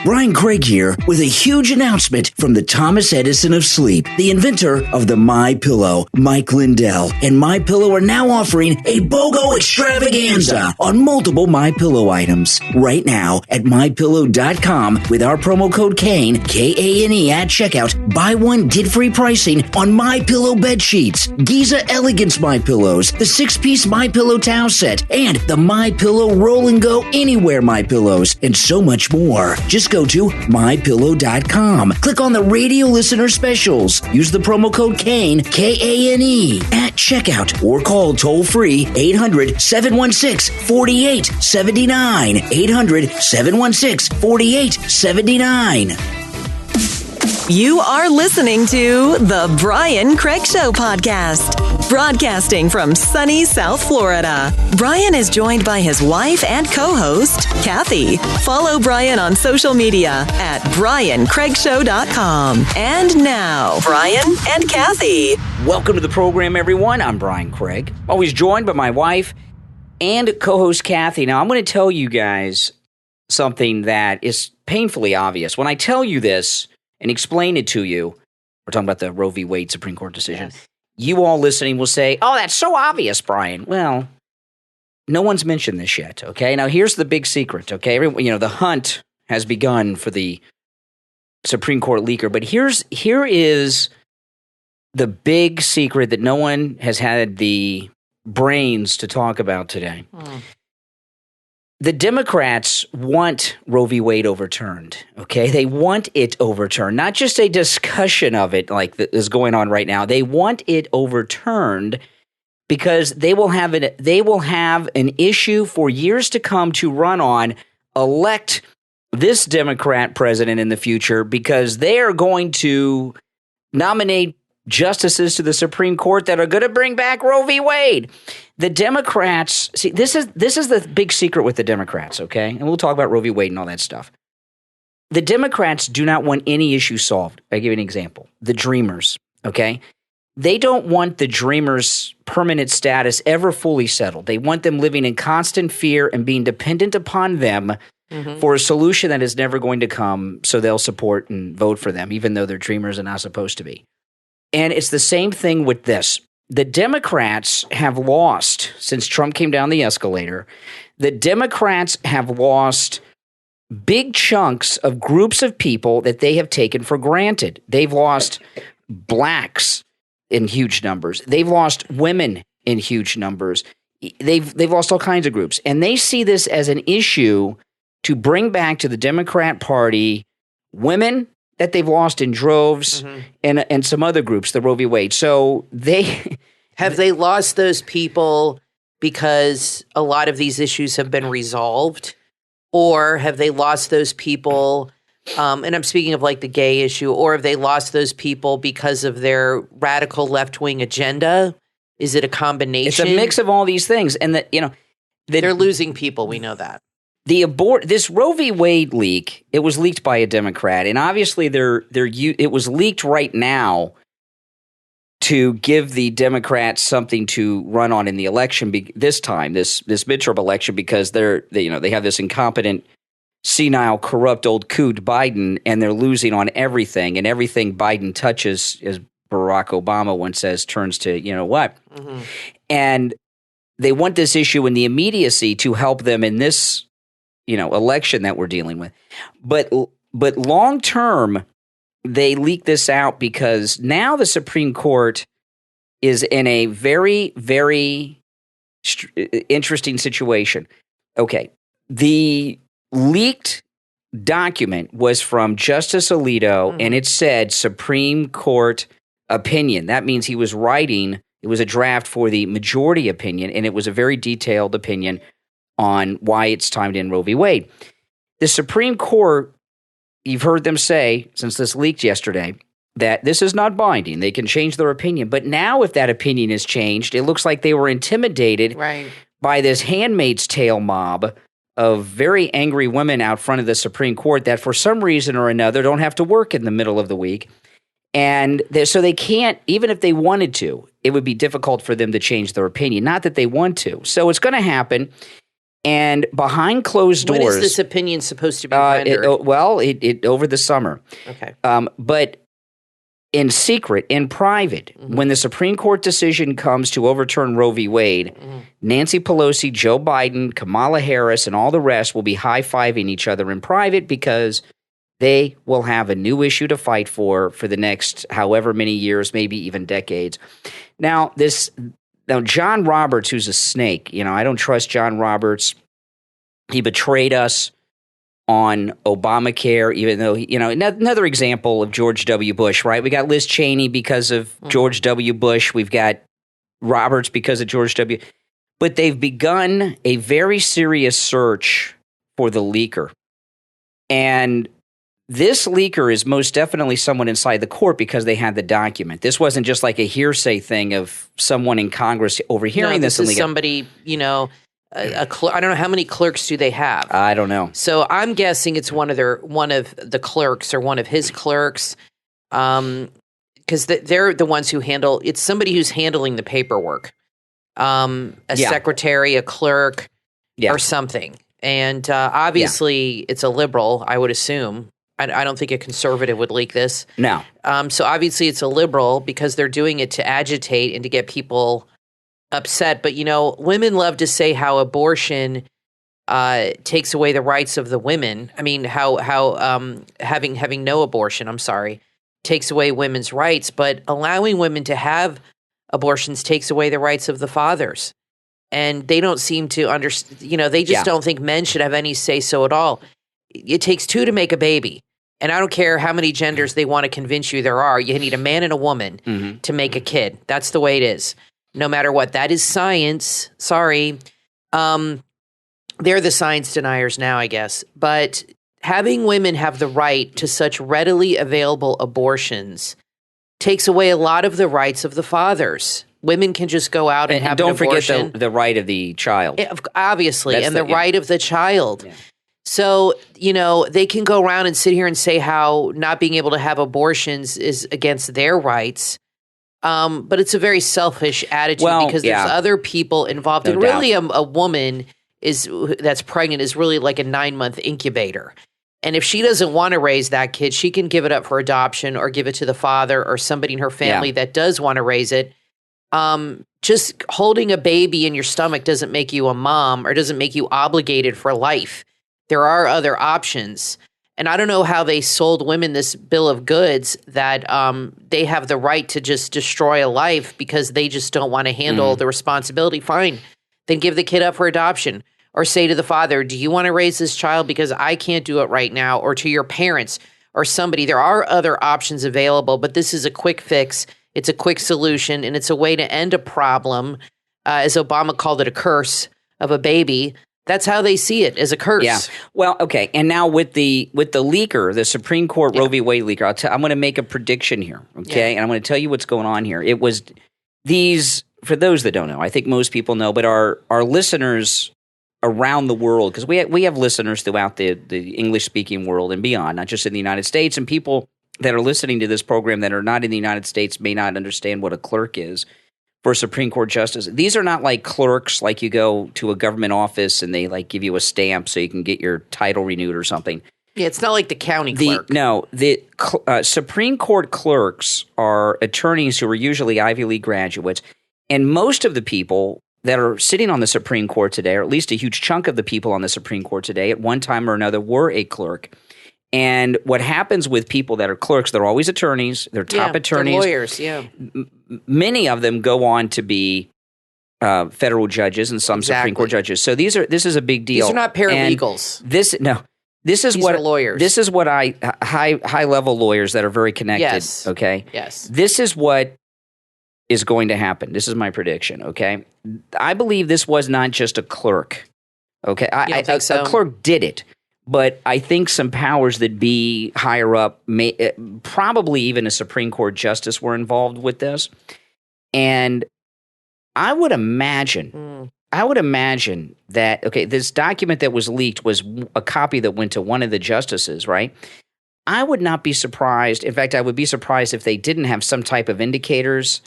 Brian Craig here with a huge announcement from the Thomas Edison of sleep, the inventor of the MyPillow, Mike Lindell. And MyPillow are now offering a BOGO extravaganza on multiple MyPillow items. Right now at MyPillow.com with our promo code Kane, K-A-N-E at checkout, buy one, get free pricing on MyPillow bed sheets, Giza Elegance MyPillows, the 6-piece MyPillow towel set, and the MyPillow Roll and Go Anywhere MyPillows, and so much more. Just go to MyPillow.com. Click on the radio listener specials. Use the promo code Kane, K-A-N-E, at checkout or call toll-free 800-716-4879. 800-716-4879. You are listening to The Brian Craig Show podcast, broadcasting from sunny South Florida. Brian is joined by his wife and co-host, Kathy. Follow Brian on social media at BrianCraigShow.com. And now, Brian and Kathy. Welcome to the program, everyone. I'm Brian Craig, always joined by my wife and co-host, Kathy. Now, I'm going to tell you guys something that is painfully obvious. When I tell you this and explain it to you, we're talking about the Roe v. Wade Supreme Court decision, yes. You all listening will say, oh, that's so obvious, Brian. Well, no one's mentioned this yet, okay? Now, here's the big secret, okay? The hunt has begun for the Supreme Court leaker, but here is the big secret that no one has had the brains to talk about today. The Democrats want Roe v. Wade overturned, okay? They want it overturned, not just a discussion of it like that is going on right now. They want it overturned because they will have an issue for years to come to run on, elect this Democrat president in the future because they are going to nominate justices to the Supreme Court that are going to bring back Roe v. Wade. The Democrats, see, this is the big secret with the Democrats, okay? And we'll talk about Roe v. Wade and all that stuff. The Democrats do not want any issue solved. I'll give you an example. The Dreamers, okay? They don't want the Dreamers' permanent status ever fully settled. They want them living in constant fear and being dependent upon them for a solution that is never going to come, so they'll support and vote for them, even though they're Dreamers and not supposed to be. And it's the same thing with this. The Democrats have lost, since Trump came down the escalator, the Democrats have lost big chunks of groups of people that they have taken for granted. They've lost blacks in huge numbers. They've lost women in huge numbers. They've lost all kinds of groups. And they see this as an issue to bring back to the Democrat Party women that they've lost in droves and some other groups, the Roe v. Wade. So they have they lost those people because a lot of these issues have been resolved, or have they lost those people? And I'm speaking of like the gay issue, or have they lost those people because of their radical left wing agenda? Is it a combination? It's a mix of all these things, and they're losing people. We know that. This Roe v. Wade leak, it was leaked by a Democrat, and obviously it was leaked right now to give the Democrats something to run on in the election this time, this midterm election, because they have this incompetent, senile, corrupt old coot Biden, and they're losing on everything, and everything Biden touches, as Barack Obama once says, turns to what, and they want this issue in the immediacy to help them in this election that we're dealing with. But long term, they leak this out because now the Supreme Court is in a very, very interesting situation. Okay. The leaked document was from Justice Alito, and it said Supreme Court opinion. That means he was writing, it was a draft for the majority opinion, and it was a very detailed opinion on why it's time to end Roe v. Wade. The Supreme Court, you've heard them say, since this leaked yesterday, that this is not binding. They can change their opinion. But now if that opinion is changed, it looks like they were intimidated by this Handmaid's Tale mob of very angry women out front of the Supreme Court that for some reason or another don't have to work in the middle of the week. And so they can't, even if they wanted to, it would be difficult for them to change their opinion. Not that they want to. So it's going to happen. And behind closed doors. When is this opinion supposed to be rendered? It over the summer. Okay. But in secret, in private, when the Supreme Court decision comes to overturn Roe v. Wade, Nancy Pelosi, Joe Biden, Kamala Harris, and all the rest will be high-fiving each other in private because they will have a new issue to fight for the next however many years, maybe even decades. Now, John Roberts, who's a snake, I don't trust John Roberts. He betrayed us on Obamacare, even though, another example of George W. Bush, right? We got Liz Cheney because of George W. Bush. We've got Roberts because of George W. But they've begun a very serious search for the leaker. And this leaker is most definitely someone inside the court because they had the document. This wasn't just like a hearsay thing of someone in Congress overhearing this. This is somebody, I don't know how many clerks do they have. I don't know. So I'm guessing it's one of the clerks or one of his clerks, because they're the ones who handle. It's somebody who's handling the paperwork, secretary, a clerk, or something. And obviously, it's a liberal. I would assume. I don't think a conservative would leak this. No. So obviously, it's a liberal because they're doing it to agitate and to get people upset. But, women love to say how abortion takes away the rights of the women. I mean, how having no abortion, takes away women's rights. But allowing women to have abortions takes away the rights of the fathers. And they don't seem to understand, they just don't think men should have any say-so at all. It takes two to make a baby. And I don't care how many genders they want to convince you there are. You need a man and a woman to make a kid. That's the way it is. No matter what. That is science. Sorry. They're the science deniers now, I guess. But having women have the right to such readily available abortions takes away a lot of the rights of the fathers. Women can just go out and have an abortion. Don't forget the right of the child. Obviously, and the right of the child. Yeah. So, they can go around and sit here and say how not being able to have abortions is against their rights. But it's a very selfish attitude because there's other people involved. And really, a woman that's pregnant is really like a 9-month incubator. And if she doesn't want to raise that kid, she can give it up for adoption or give it to the father or somebody in her family that does want to raise it. Just holding a baby in your stomach doesn't make you a mom or doesn't make you obligated for life. There are other options. And I don't know how they sold women this bill of goods that they have the right to just destroy a life because they just don't want to handle the responsibility. Fine. Then give the kid up for adoption or say to the father, do you want to raise this child because I can't do it right now, or to your parents or somebody. There are other options available, but this is a quick fix. It's a quick solution, and it's a way to end a problem, as Obama called it, a curse of a baby. That's how they see it, as a curse. Yeah. Well, okay. And now with the leaker, the Supreme Court Roe v. Wade leaker, I'm going to make a prediction here, okay? And I'm going to tell you what's going on here. It was these, for those that don't know, I think most people know, but our listeners around the world, because we have listeners throughout the English-speaking world and beyond, not just in the United States, and people that are listening to this program that are not in the United States may not understand what a clerk is for a Supreme Court justice. These are not like clerks, like you go to a government office and they like give you a stamp so you can get your title renewed or something. Yeah, it's not like the county clerk. The Supreme Court clerks are attorneys who are usually Ivy League graduates, and most of the people that are sitting on the Supreme Court today, or at least a huge chunk of the people on the Supreme Court today, at one time or another were a clerk. And what happens with people that are clerks, they're always attorneys. They're top attorneys. They're lawyers, Many of them go on to be federal judges and some Supreme Court judges. So this is a big deal. These are not paralegals. These are lawyers. This is what high level lawyers that are very connected. Yes. Okay. Yes. This is what is going to happen. This is my prediction. Okay. I believe this was not just a clerk. Okay. You don't think so? A clerk did it. But I think some powers that be higher up, probably even a Supreme Court justice, were involved with this. And I would imagine that, this document that was leaked was a copy that went to one of the justices, right? I would not be surprised. In fact, I would be surprised if they didn't have some type of indicators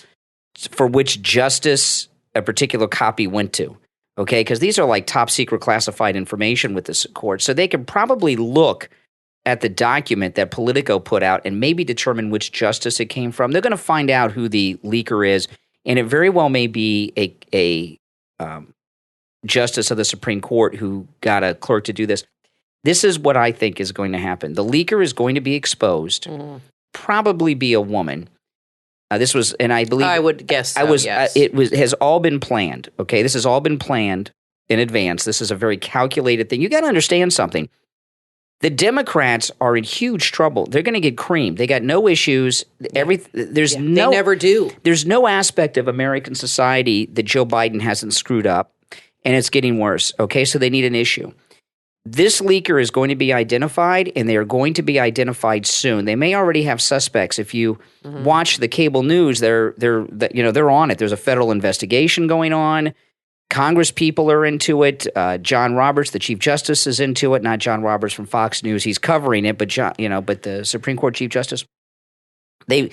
for which justice a particular copy went to. okay? Because these are like top secret classified information with this court. So they can probably look at the document that Politico put out and maybe determine which justice it came from. They're going to find out who the leaker is, and it very well may be a justice of the Supreme Court who got a clerk to do this. This is what I think is going to happen. The leaker is going to be exposed, probably be a woman. This was, and I believe I would guess so, yes. It has all been planned. Okay, this has all been planned in advance. This is a very calculated thing. You got to understand something. The Democrats are in huge trouble. They're going to get creamed. They got no issues. They never do. There's no aspect of American society that Joe Biden hasn't screwed up, and it's getting worse. Okay, so they need an issue. This leaker is going to be identified, and they are going to be identified soon. They may already have suspects. If you watch the cable news, they're on it. There's a federal investigation going on. Congress people are into it. John Roberts, the Chief Justice, is into it. Not John Roberts from Fox News. He's covering it, but but the Supreme Court Chief Justice, they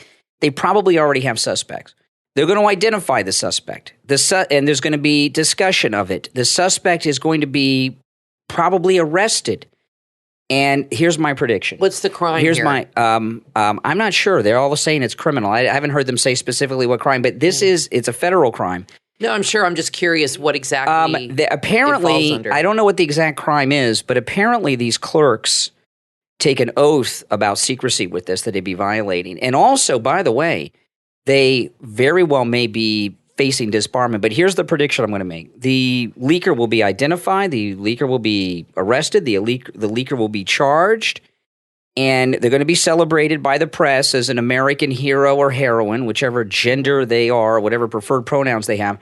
probably already have suspects. They're going to identify the suspect. And there's going to be discussion of it. The suspect is going to be probably arrested. And here's my prediction. What's the crime? Here's my. I'm not sure. They're all saying it's criminal. I haven't heard them say specifically what crime, but it's a federal crime. No, I'm sure. I'm just curious what exactly apparently, it falls under. I don't know what the exact crime is, but apparently these clerks take an oath about secrecy with this that they'd be violating. And also, by the way, they very well may be facing disbarment. But here's the prediction I'm going to make. The leaker will be identified. The leaker will be arrested. The leaker will be charged. And they're going to be celebrated by the press as an American hero or heroine, whichever gender they are, whatever preferred pronouns they have.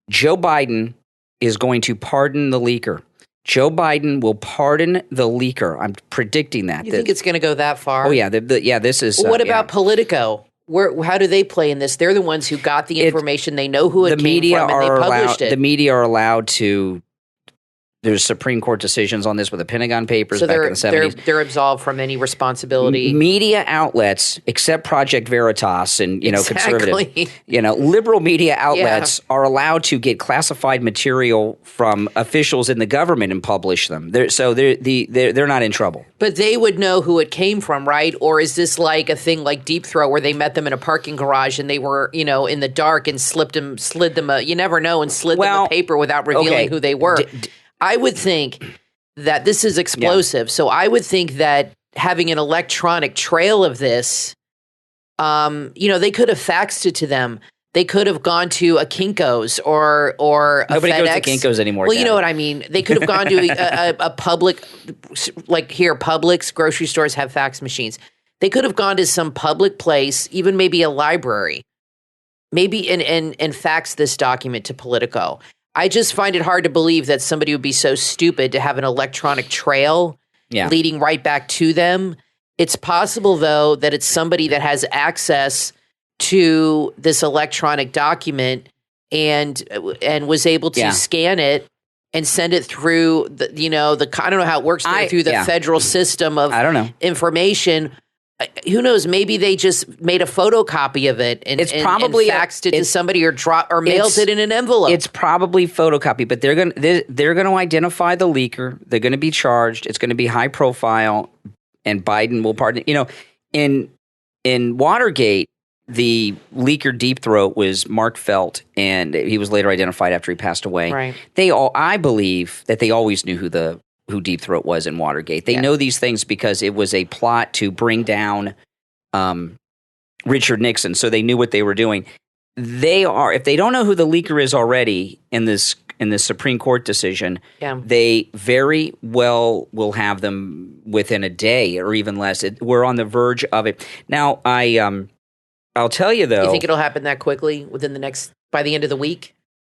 Joe Biden is going to pardon the leaker. Joe Biden will pardon the leaker. I'm predicting that. You think it's going to go that far? Oh, yeah. This is. What about Politico? How do they play in this? They're the ones who got the information. They know who it came from, and they published it. The media are allowed to. There's Supreme Court decisions on this with the Pentagon Papers back in the 70s. They're absolved from any responsibility. Media outlets, except Project Veritas and Exactly. conservative, liberal media outlets are allowed to get classified material from officials in the government and publish them. They're not in trouble. But they would know who it came from, right? Or is this like a thing like Deep Throat where they met them in a parking garage and they were, in the dark and slid them you never know, and slid them a paper without revealing who they were? I would think that this is explosive. So I would think that having an electronic trail of this, they could have faxed it to them. They could have gone to a Kinko's or a Nobody FedEx. goes to Kinko's anymore. Well, you know what I mean. They could have gone to a public, like here, Publix, grocery stores have fax machines. They could have gone to some public place, even maybe a library, maybe and faxed this document to Politico. I just find it hard to believe that somebody would be so stupid to have an electronic trail leading right back to them. It's possible, though, that it's somebody that has access to this electronic document and was able to scan it and send it through the I don't know how it works through the federal system of information. Who knows? Maybe they just made a photocopy of it and faxed it to somebody or mailed it in an envelope. It's probably photocopy, but they're going to identify the leaker. They're going to be charged. It's going to be high profile, and Biden will pardon. In Watergate, the leaker Deep Throat was Mark Felt, and he was later identified after he passed away. Right. I believe that they always knew who Deep Throat was in Watergate. They know these things because it was a plot to bring down Richard Nixon, so they knew what they were doing. If they don't know who the leaker is already in this Supreme Court decision, they very well will have them within a day or even less. We're on the verge of it. Now, I'll tell you though. You think it'll happen that quickly by the end of the week?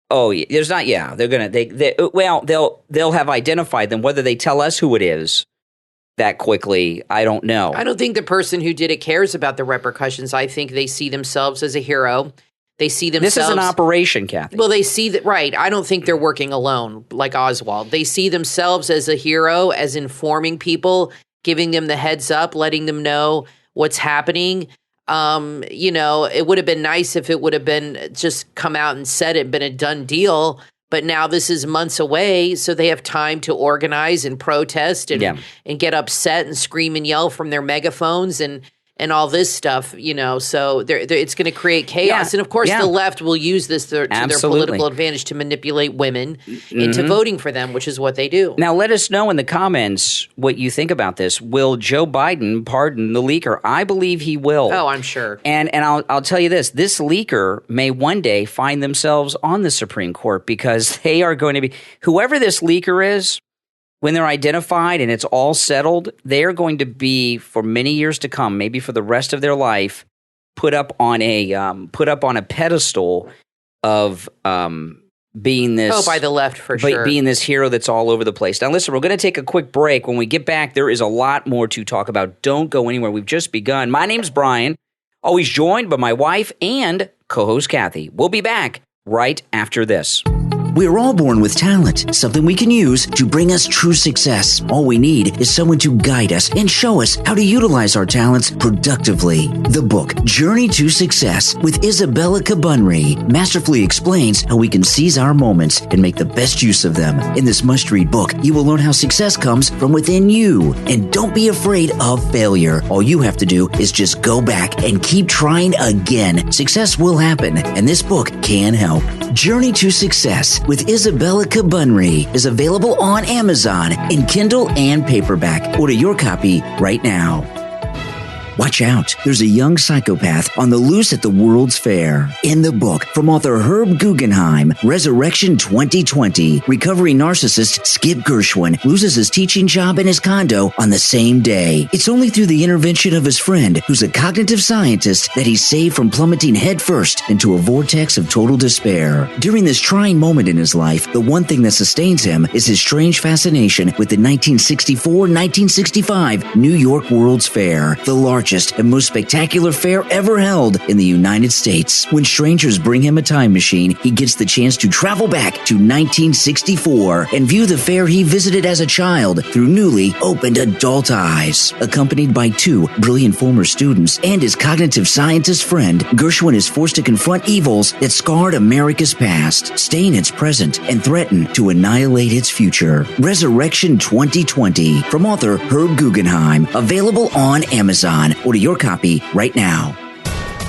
Oh, there's not. Yeah, they're gonna. They'll have identified them. Whether they tell us who it is that quickly, I don't know. I don't think the person who did it cares about the repercussions. I think they see themselves as a hero. They see themselves. This is an operation, Kathy. Well, they see that, right. I don't think they're working alone like Oswald. They see themselves as a hero, as informing people, giving them the heads up, letting them know what's happening. It would have been nice if it would have been just come out and said it, been a done deal. But now this is months away, so they have time to organize and protest and get upset and scream and yell from their megaphones and all this stuff, so it's going to create chaos. And of course, the left will use this to their political advantage to manipulate women into voting for them, which is what they do. Now, let us know in the comments what you think about this. Will Joe Biden pardon the leaker? I believe he will. Oh, I'm sure. And I'll tell you this leaker may one day find themselves on the Supreme Court because they are going to be – whoever this leaker is, when they're identified and it's all settled, they're going to be, for many years to come, maybe for the rest of their life, put up on a pedestal of being this. Oh, by the left for sure. Being this hero that's all over the place. Now, listen, we're going to take a quick break. When we get back, there is a lot more to talk about. Don't go anywhere. We've just begun. My name's Brian, always joined by my wife and co-host Kathy. We'll be back right after this. We are all born with talent, something we can use to bring us true success. All we need is someone to guide us and show us how to utilize our talents productively. The book, Journey to Success, with Isabella Cabunri, masterfully explains how we can seize our moments and make the best use of them. In this must-read book, you will learn how success comes from within you. And don't be afraid of failure. All you have to do is just go back and keep trying again. Success will happen, and this book can help. Journey to Success with Isabella Cabunri is available on Amazon in Kindle and paperback. Order your copy right now. Watch out, there's a young psychopath on the loose at the World's Fair. In the book, from author Herb Guggenheim, Resurrection 2020, recovering narcissist Skip Gershwin loses his teaching job and his condo on the same day. It's only through the intervention of his friend, who's a cognitive scientist, that he's saved from plummeting headfirst into a vortex of total despair. During this trying moment in his life, the one thing that sustains him is his strange fascination with the 1964-1965 New York World's Fair, the largest and most spectacular fair ever held in the United States. When strangers bring him a time machine, he gets the chance to travel back to 1964 and view the fair he visited as a child through newly opened adult eyes. Accompanied by two brilliant former students and his cognitive scientist friend, Gershwin is forced to confront evils that scarred America's past, stain its present, and threaten to annihilate its future. Resurrection 2020, from author Herb Guggenheim, available on Amazon. Order your copy right now.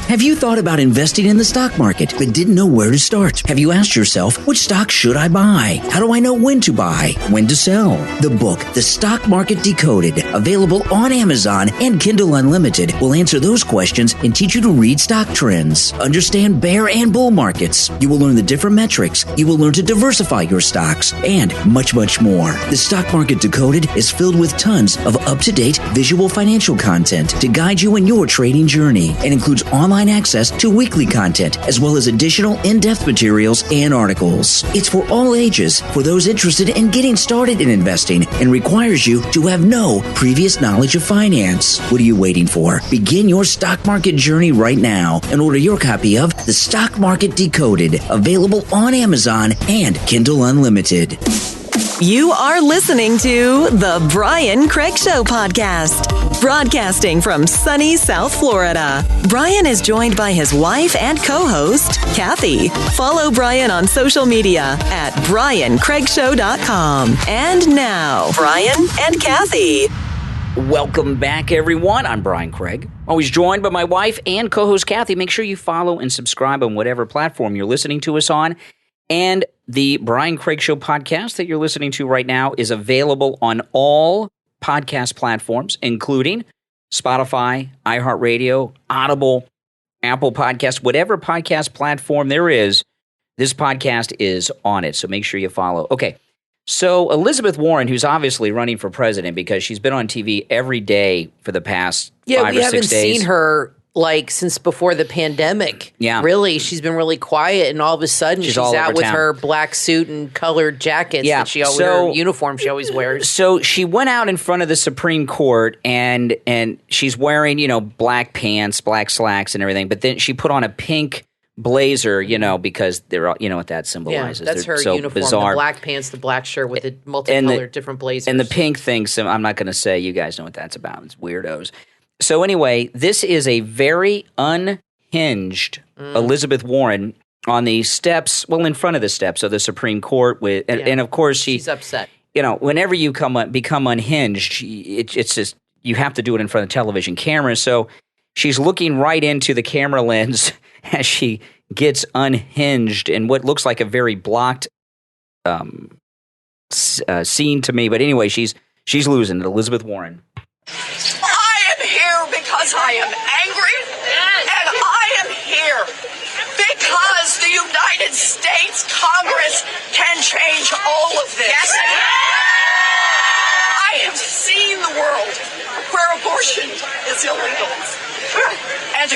Have you thought about investing in the stock market but didn't know where to start? Have you asked yourself, which stock should I buy? How do I know when to buy, when to sell? The book, The Stock Market Decoded, available on Amazon and Kindle Unlimited, will answer those questions and teach you to read stock trends, understand bear and bull markets. You will learn the different metrics. You will learn to diversify your stocks, and much, much more. The Stock Market Decoded is filled with tons of up-to-date visual financial content to guide you in your trading journey, and includes online access to weekly content, as well as additional in-depth materials and articles. It's for all ages, for those interested in getting started in investing, and requires you to have no previous knowledge of finance. What are you waiting for? Begin your stock market journey right now and order your copy of The Stock Market Decoded, available on Amazon and Kindle Unlimited. You are listening to the Brian Craig Show podcast, broadcasting from sunny South Florida. Brian is joined by his wife and co-host, Kathy. Follow Brian on social media at briancraigshow.com. And now, Brian and Kathy. Welcome back, everyone. I'm Brian Craig, always joined by my wife and co-host Kathy. Make sure you follow and subscribe on whatever platform you're listening to us on. And the Brian Craig Show podcast that you're listening to right now is available on all podcast platforms, including Spotify, iHeartRadio, Audible, Apple Podcasts, whatever podcast platform there is, this podcast is on it. So make sure you follow. Okay, so Elizabeth Warren, who's obviously running for president because she's been on TV every day for the past 5 or 6 days. Yeah, we haven't seen her since before the pandemic. Yeah. Really, she's been really quiet, and all of a sudden she's out with her black suit and colored jackets that she always, her uniform she always wears. So she went out in front of the Supreme Court and she's wearing, black pants, black slacks and everything, but then she put on a pink blazer, because they're, what that symbolizes. Yeah, that's her uniform, bizarre. The black pants, the black shirt with the multicolored different blazers. And the pink thing, so I'm not going to say, you guys know what that's about. It's weirdos. So anyway, this is a very unhinged Elizabeth Warren on the steps, well, in front of the steps of the Supreme Court, and of course she's upset. Whenever you become unhinged, it's just you have to do it in front of television cameras. So she's looking right into the camera lens as she gets unhinged in what looks like a very blocked scene to me. But anyway, she's losing it. Elizabeth Warren. I am here because I am angry, and I am here because the United States Congress can change all of this. Yes. I have seen the world where abortion is illegal, and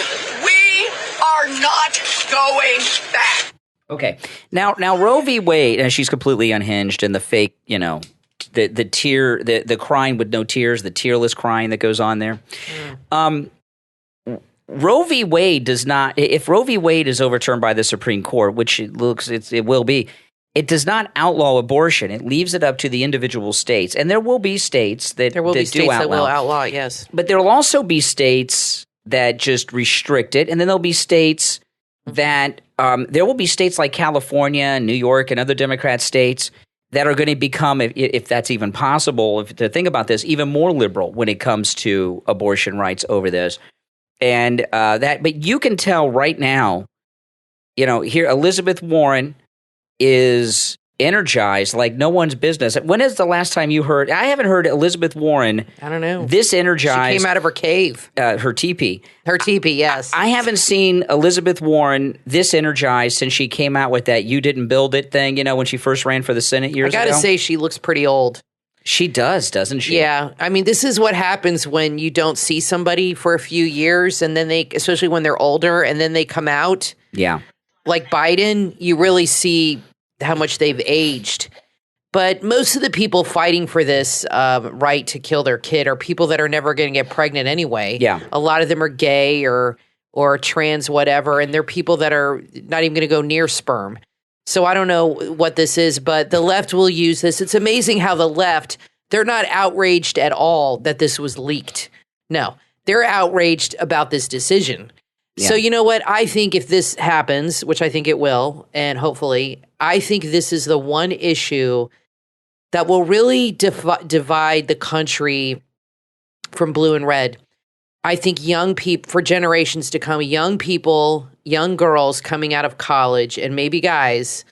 we are not going back. Okay. Now Roe v. Wade, she's completely unhinged, and the fake, the crying with no tears, the tearless crying that goes on there. Roe v. Wade does not. If Roe v. Wade is overturned by the Supreme Court, which it will be, it does not outlaw abortion. It leaves it up to the individual states, and there will be states that will outlaw. Yes, but there will also be states that just restrict it, and then there'll be states that there will be states like California, New York, and other Democrat states that are going to become, if that's even possible, to think about this, even more liberal when it comes to abortion rights over this. And but you can tell right now, here Elizabeth Warren is energized like no one's business. When is the last time you heard? I haven't heard Elizabeth Warren. I don't know. This energized. She came out of her cave. Her teepee. Her teepee, yes. I haven't seen Elizabeth Warren this energized since she came out with that "you didn't build it" thing. When she first ran for the Senate years ago. I got to say, she looks pretty old. She does, doesn't she? Yeah. I mean, this is what happens when you don't see somebody for a few years, and then especially when they're older, and then they come out. Yeah. Like Biden, you really see how much they've aged. But most of the people fighting for this right to kill their kid are people that are never going to get pregnant anyway. Yeah. A lot of them are gay or trans, whatever, and they're people that are not even going to go near sperm. So I don't know what this is, but the left will use this. It's amazing how the left, they're not outraged at all that this was leaked. No, they're outraged about this decision. Yeah. So you know what? I think if this happens, which I think it will, and hopefully, I think this is the one issue that will really divide the country from blue and red. I think young people, for generations to come, young people, young girls coming out of college, and maybe guys,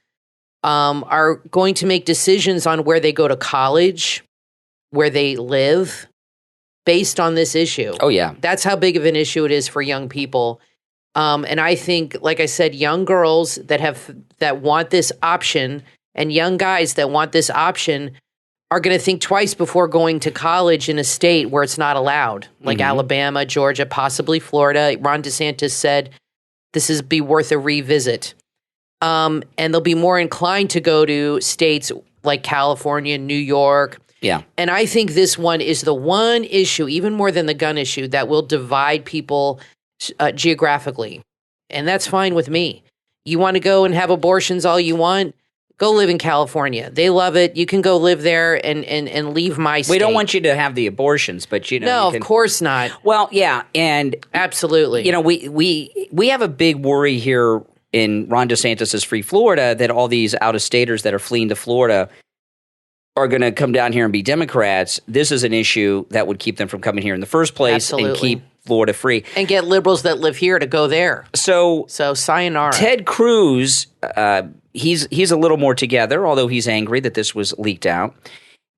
are going to make decisions on where they go to college, where they live, based on this issue. Oh, yeah. That's how big of an issue it is for young people. And I think, like I said, young girls that want this option and young guys that want this option are going to think twice before going to college in a state where it's not allowed, like Alabama, Georgia, possibly Florida. Ron DeSantis said this is be worth a revisit. And they'll be more inclined to go to states like California, New York. Yeah. And I think this one is the one issue, even more than the gun issue, that will divide people geographically. And that's fine with me. You want to go and have abortions all you want? Go live in California. They love it. You can go live there and leave my state. We don't want you to have the abortions, but No, of course not. Well, yeah, and absolutely. We have a big worry here in Ron DeSantis' free Florida that all these out-of-staters that are fleeing to Florida are going to come down here and be Democrats. This is an issue that would keep them from coming here in the first place and keep Florida free. And get liberals that live here to go there. So sayonara. Ted Cruz, he's a little more together, although he's angry that this was leaked out.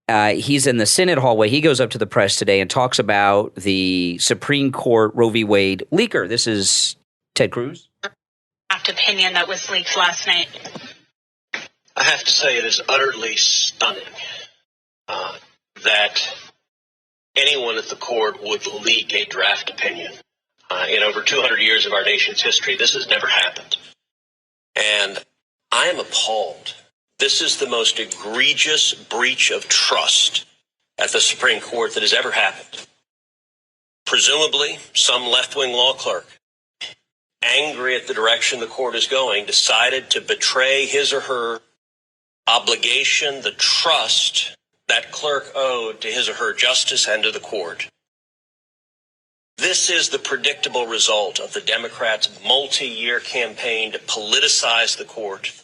He's in the Senate hallway. He goes up to the press today and talks about the Supreme Court Roe v. Wade leaker. This is Ted Cruz. Opinion that was leaked last night. I have to say it is utterly stunning that anyone at the court would leak a draft opinion. In over 200 years of our nation's history, this has never happened. And I am appalled. This is the most egregious breach of trust at the Supreme Court that has ever happened. Presumably, some left-wing law clerk, angry at the direction the court is going, decided to betray his or her obligation, the trust that clerk owed to his or her justice and to the court. This is the predictable result of the Democrats' multi-year campaign to politicize the court,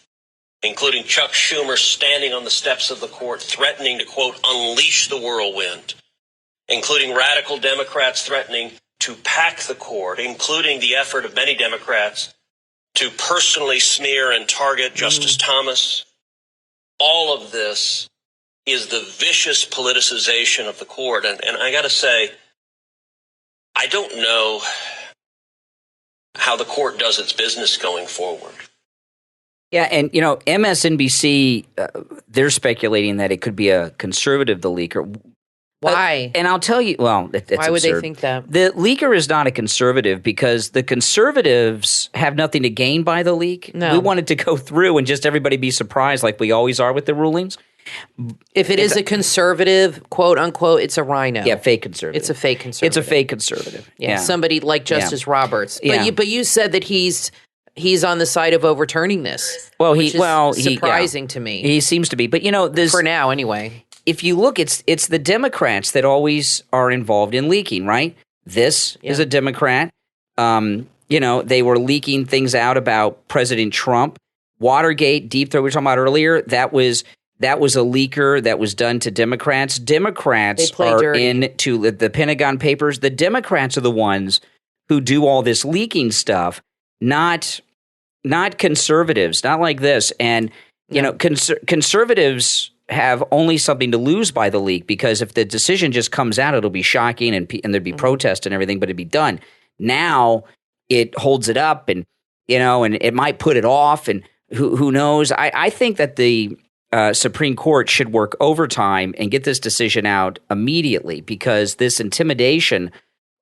including Chuck Schumer standing on the steps of the court threatening to, quote, unleash the whirlwind, including radical Democrats threatening to pack the court, including the effort of many Democrats to personally smear and target Justice Thomas. All of this is the vicious politicization of the court. And I got to say, I don't know how the court does its business going forward. Yeah, and, MSNBC, they're speculating that it could be a conservative, the leaker. Why? And I'll tell you, well, it's why would absurd. they think that? The leaker is not a conservative because the conservatives have nothing to gain by the leak. No. We want it to go through and just everybody be surprised like we always are with the rulings. If it is a conservative, quote unquote, it's a rhino. Yeah, fake conservative. It's a fake conservative. It's a fake conservative. Yeah, somebody like Justice Roberts. But you said that he's on the side of overturning this. Well, which is surprising to me. He seems to be. But this for now anyway. If you look, it's the Democrats that always are involved in leaking, right? This is a Democrat. They were leaking things out about President Trump. Watergate, Deep Throat we were talking about earlier, that was a leaker that was done to Democrats. Democrats are dirty. into the Pentagon Papers. The Democrats are the ones who do all this leaking stuff, not conservatives, not like this. And, conservatives have only something to lose by the leak because if the decision just comes out, it'll be shocking and there'd be protest and everything, but it'd be done. Now it holds it up and it might put it off and who knows? I think that the Supreme Court should work overtime and get this decision out immediately because this intimidation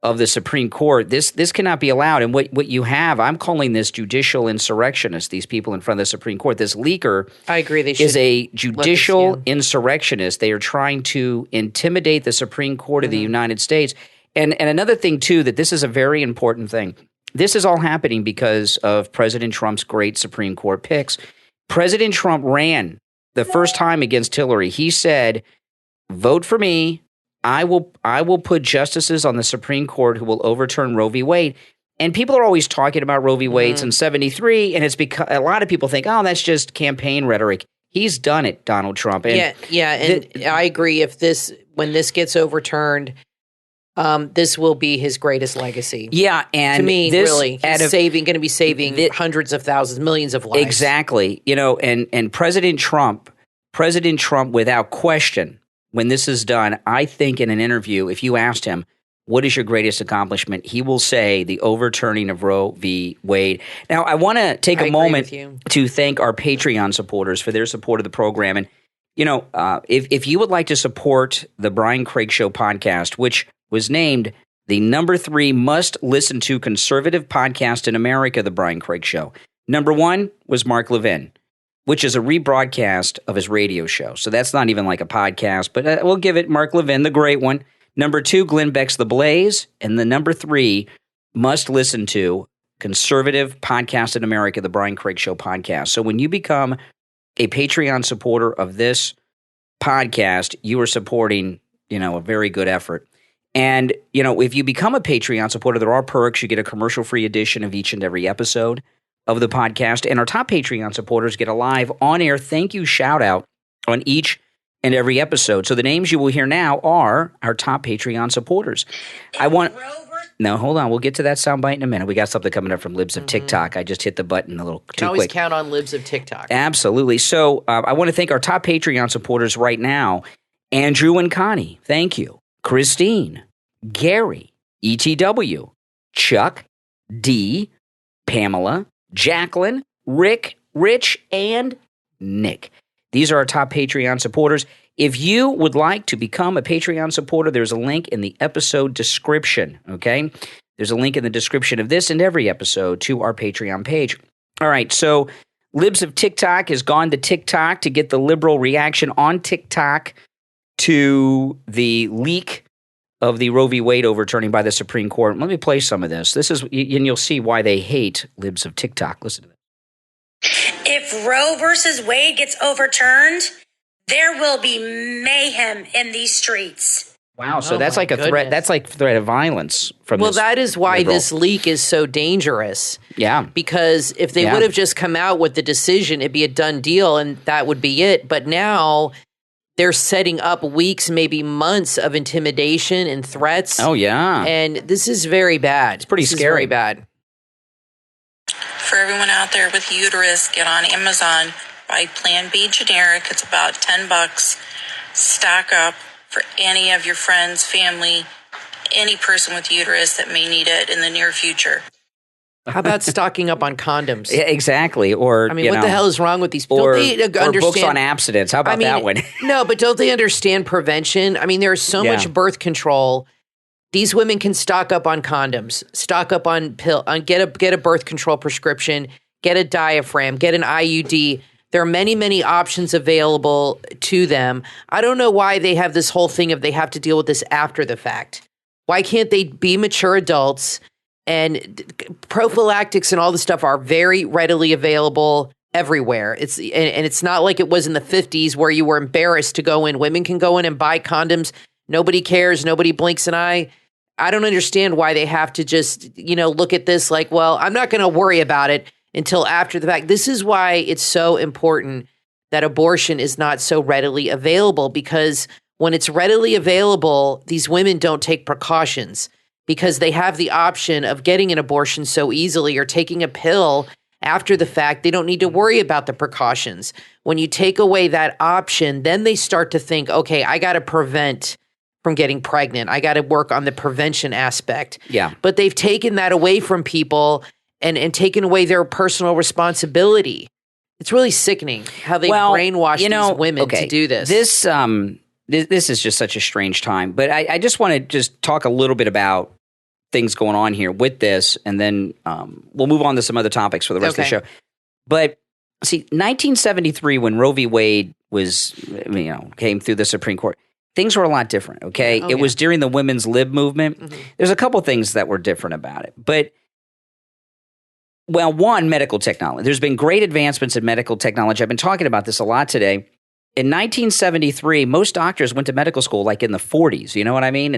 of the Supreme Court, this cannot be allowed. And what you have, I'm calling this judicial insurrectionists, these people in front of the Supreme Court. This leaker I agree, is a judicial insurrectionist. They are trying to intimidate the Supreme Court of the United States. And another thing, too, that this is a very important thing. This is all happening because of President Trump's great Supreme Court picks. President Trump ran the first time against Hillary. He said, vote for me. I will put justices on the Supreme Court who will overturn Roe v. Wade. And people are always talking about Roe v. Wade since 73, and it's because a lot of people think, oh, that's just campaign rhetoric. He's done it, Donald Trump. And I agree. When this gets overturned, this will be his greatest legacy. Yeah, and to me, really, he's going to be saving hundreds of thousands, millions of lives. Exactly. And President Trump, without question, when this is done, I think in an interview, if you asked him, what is your greatest accomplishment? He will say the overturning of Roe v. Wade. Now, I want to take a moment to thank our Patreon supporters for their support of the program. And, if you would like to support the Brian Craig Show podcast, which was named the number 3 must-listen-to conservative podcast in America, the Brian Craig Show. Number 1 was Mark Levin, which is a rebroadcast of his radio show. So that's not even like a podcast, but we'll give it Mark Levin, the great one. Number 2, Glenn Beck's The Blaze. And the number 3 must-listen-to conservative podcast in America, the Brian Craig Show podcast. So when you become a Patreon supporter of this podcast, you are supporting, a very good effort. And, if you become a Patreon supporter, there are perks. You get a commercial-free edition of each and every episode of the podcast. And our top Patreon supporters get a live on-air thank you shout-out on each and every episode. So the names you will hear now are our top Patreon supporters. No, hold on. We'll get to that soundbite in a minute. We got something coming up from Libs of TikTok. I just hit the button a little too quick. Can always count on Libs of TikTok. Absolutely. So I want to thank our top Patreon supporters right now. Andrew and Connie, thank you. Christine, Gary, ETW, Chuck, D, Pamela, Jacqueline, Rick, Rich, and Nick. These are our top Patreon supporters. If you would like to become a Patreon supporter, there's a link in the episode description, okay? There's a link in the description of this and every episode to our Patreon page. All right, so Libs of TikTok has gone to TikTok to get the liberal reaction on TikTok to the leak of the Roe v. Wade overturning by the Supreme Court. Let me play some of this. This is, and you'll see why they hate Libs of TikTok. Listen to this. If Roe versus Wade gets overturned, there will be mayhem in these streets. Wow. So Oh, that's my like a threat. goodness. That's like threat of violence from Well, this that is why liberal. this leak is so dangerous. Yeah. Because if they Yeah. would have just come out with the decision, it'd be a done deal and that would be it. But now they're setting up weeks, maybe months of intimidation and threats. Oh, yeah. And this is very bad. It's pretty Is scary. very bad. For everyone out there with uterus, get on Amazon, buy Plan B generic. It's about $10. Stock up for any of your friends, family, any person with uterus that may need it in the near future. How about stocking up on condoms? Yeah, exactly. Or I mean, what the hell is wrong with these people? Or, Don't they or understand books on abstinence. How about that one? No, but don't they understand prevention? I mean, there's so Yeah. much birth control. These women can stock up on condoms, stock up on get a birth control prescription, get a diaphragm, get an IUD. There are many, many options available to them. I don't know why they have this whole thing of they have to deal with this after the fact. Why can't they be mature adults? And prophylactics and all this stuff are very readily available everywhere. And it's not like it was in the 50s where you were embarrassed to go in. Women can go in and buy condoms. Nobody cares. Nobody blinks an eye. I don't understand why they have to just, look at this like, well, I'm not going to worry about it until after the fact. This is why it's so important that abortion is not so readily available, because when it's readily available, these women don't take precautions because they have the option of getting an abortion so easily or taking a pill after the fact. They don't need to worry about the precautions. When you take away that option, then they start to think, okay, I got to prevent from getting pregnant. I got to work on the prevention aspect. Yeah. But they've taken that away from people and taken away their personal responsibility. It's really sickening how they brainwash these women to do this. This is just such a strange time. But I just want to just talk a little bit about things going on here with this, and then we'll move on to some other topics for the rest of the show. But see, 1973, when Roe v. Wade came through the Supreme Court, things were a lot different, okay? It was during the women's lib movement. Mm-hmm. There's a couple things that were different about it. But, well, one, medical technology. There's been great advancements in medical technology. I've been talking about this a lot today. In 1973, most doctors went to medical school like in the 40s, you know what I mean?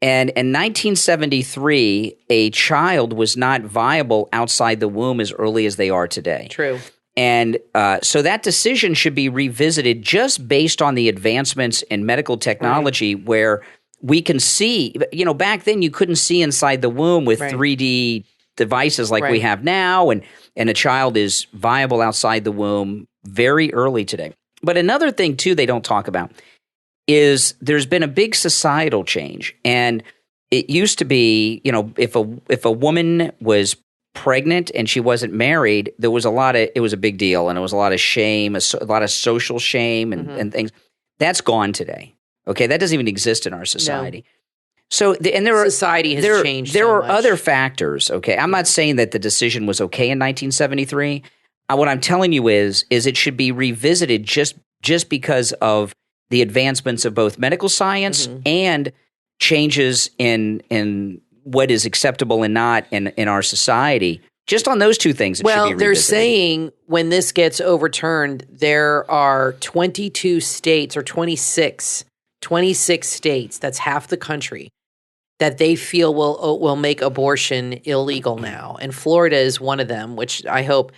And in 1973, a child was not viable outside the womb as early as they are today. True. And so that decision should be revisited just based on the advancements in medical technology, where we can see, back then you couldn't see inside the womb with 3D devices like we have now, and a child is viable outside the womb very early today. But another thing, too, they don't talk about is there's been a big societal change. And it used to be, if a woman was pregnant and she wasn't married, it was a big deal, and it was a lot of shame, a lot of social shame and things. That's gone today. Okay, that doesn't even exist in our society. No. So, society has changed. There so are much. other factors. Okay, I'm not saying that the decision was okay in 1973. What I'm telling you is it should be revisited just because of the advancements of both medical science and changes in what is acceptable and not in our society. Just on those two things, it should be revisited. They're saying when this gets overturned, there are 22 states or 26 states, that's half the country, that they feel will make abortion illegal now. And Florida is one of them, which I hope.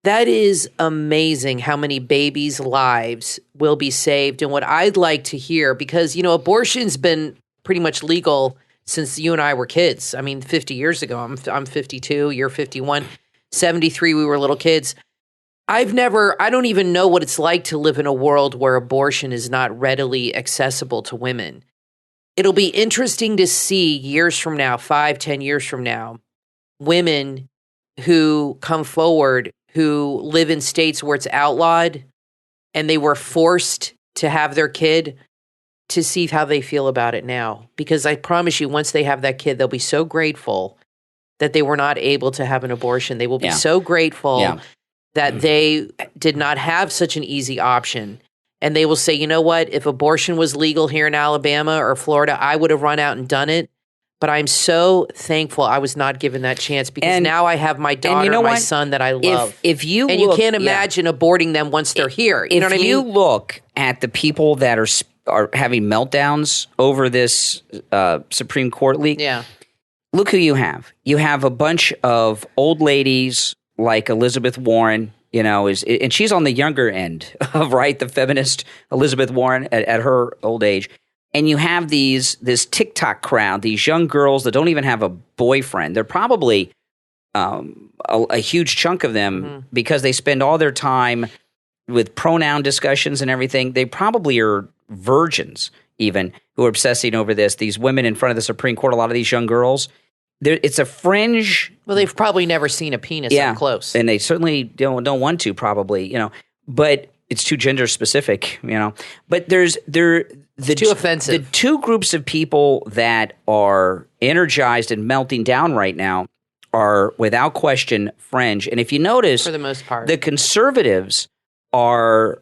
That is amazing how many babies' lives will be saved. And what I'd like to hear, because, abortion's been pretty much legal since you and I were kids. I mean, 50 years ago. I'm 52, you're 51. 73, we were little kids. I don't even know what it's like to live in a world where abortion is not readily accessible to women. It'll be interesting to see years from now, 5, 10 years from now, women who come forward who live in states where it's outlawed and they were forced to have their kid, to see how they feel about it now. Because I promise you, once they have that kid, they'll be so grateful that they were not able to have an abortion. They will be so grateful that they did not have such an easy option. And they will say, you know what, if abortion was legal here in Alabama or Florida, I would have run out and done it. But I'm so thankful I was not given that chance, because now I have my daughter and my son that I love. You can't imagine aborting them once they're here. You know what I mean? If you look at the people that are are having meltdowns over this Supreme Court leak. Yeah. Look who you have. You have a bunch of old ladies like Elizabeth Warren, and she's on the younger end of, right, the feminist Elizabeth Warren at her old age. And you have this TikTok crowd, these young girls that don't even have a boyfriend. They're probably a huge chunk of them because they spend all their time with pronoun discussions and everything. They probably are virgins even who are obsessing over this. These women in front of the Supreme Court, a lot of these young girls, it's a fringe. Well, they've probably never seen a penis up close. And they certainly don't want to probably, but it's too gender specific, But it's too offensive. The two groups of people that are energized and melting down right now are without question fringe. And if you notice, for the most part, the conservatives are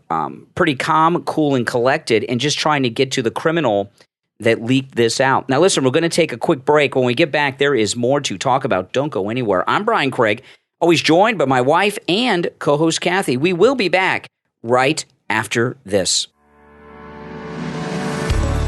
pretty calm, cool, and collected and just trying to get to the criminal that leaked this out. Now, listen, we're going to take a quick break. When we get back, there is more to talk about. Don't go anywhere. I'm Brian Craig, always joined by my wife and co-host Kathy. We will be back right after this.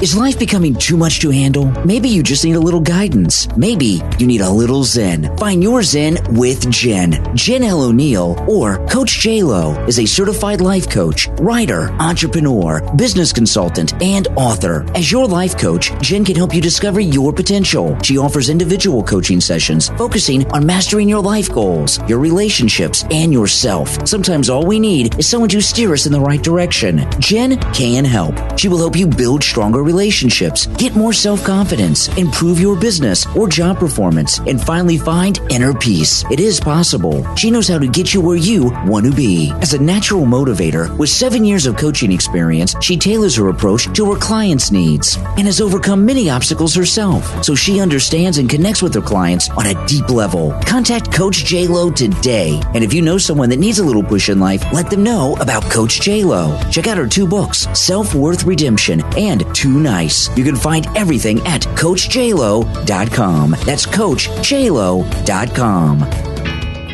Is life becoming too much to handle? Maybe you just need a little guidance. Maybe you need a little zen. Find your zen with Jen. Jen L. O'Neill, or Coach J-Lo, is a certified life coach, writer, entrepreneur, business consultant, and author. As your life coach, Jen can help you discover your potential. She offers individual coaching sessions focusing on mastering your life goals, your relationships, and yourself. Sometimes all we need is someone to steer us in the right direction. Jen can help. She will help you build stronger relationships, get more self-confidence, improve your business or job performance, and finally find inner peace. It is possible. She knows how to get you where you want to be. As a natural motivator with 7 years of coaching experience, she tailors her approach to her clients' needs and has overcome many obstacles herself, so she understands and connects with her clients on a deep level. Contact Coach J-Lo today. And if you know someone that needs a little push in life, let them know about Coach J-Lo. Check out her 2 books, Self-Worth Redemption and Too Nice. You can find everything at CoachJLo.com. That's CoachJLo.com.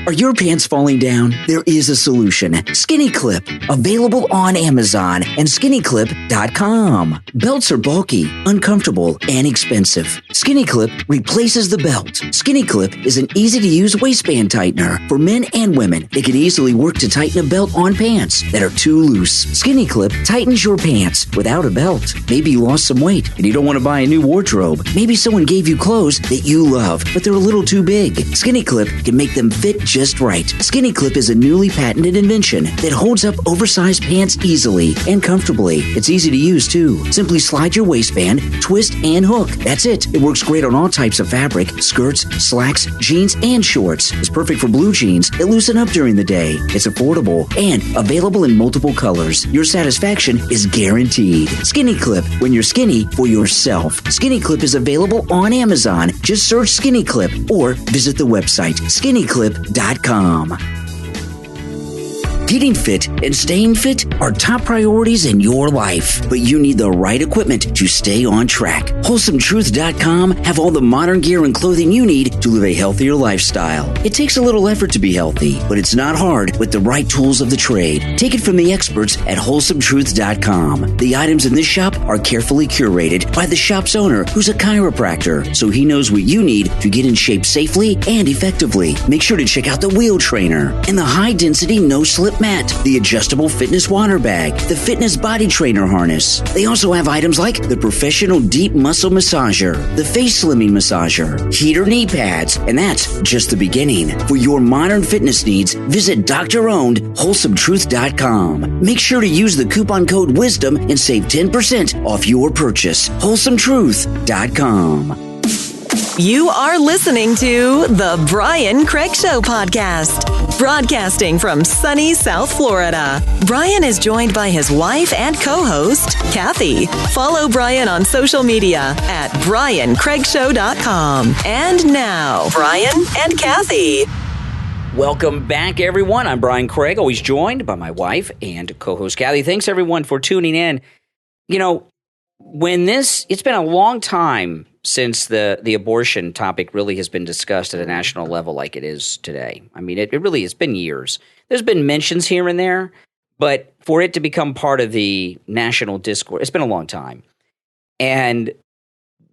Are your pants falling down? There is a solution. Skinny Clip. Available on Amazon and SkinnyClip.com. Belts are bulky, uncomfortable, and expensive. Skinny Clip replaces the belt. Skinny Clip is an easy-to-use waistband tightener for men and women. It can easily work to tighten a belt on pants that are too loose. Skinny Clip tightens your pants without a belt. Maybe you lost some weight and you don't want to buy a new wardrobe. Maybe someone gave you clothes that you love, but they're a little too big. Skinny Clip can make them fit just right. Skinny Clip is a newly patented invention that holds up oversized pants easily and comfortably. It's easy to use too. Simply slide your waistband, twist, and hook. That's it. It works great on all types of fabric, skirts, slacks, jeans, and shorts. It's perfect for blue jeans that loosen up during the day. It's affordable and available in multiple colors. Your satisfaction is guaranteed. Skinny Clip, when you're skinny for yourself. Skinny Clip is available on Amazon. Just search Skinny Clip or visit the website SkinnyClip.com. Getting fit and staying fit are top priorities in your life, but you need the right equipment to stay on track. WholesomeTruth.com have all the modern gear and clothing you need to live a healthier lifestyle. It takes a little effort to be healthy, but it's not hard with the right tools of the trade. Take it from the experts at WholesomeTruth.com. The items in this shop are carefully curated by the shop's owner, who's a chiropractor, so he knows what you need to get in shape safely and effectively. Make sure to check out the wheel trainer and the high-density no-slip mat, the adjustable fitness water bag, the fitness body trainer harness. They also have items like the professional deep muscle massager, the face slimming massager, heater knee pads, and that's just the beginning. For your modern fitness needs, visit doctor-owned WholesomeTruth.com. Make sure to use the coupon code WISDOM and save 10% off your purchase. WholesomeTruth.com. You are listening to The Brian Craig Show podcast, broadcasting from sunny South Florida. Brian is joined by his wife and co-host, Kathy. Follow Brian on social media at BrianCraigShow.com. And now, Brian and Kathy. Welcome back, everyone. I'm Brian Craig, always joined by my wife and co-host, Kathy. Thanks, everyone, for tuning in. It's been a long time since the abortion topic really has been discussed at a national level like it is today. I mean, it really has been years. There's been mentions here and there, But for it to become part of the national discourse, it's been a long time. And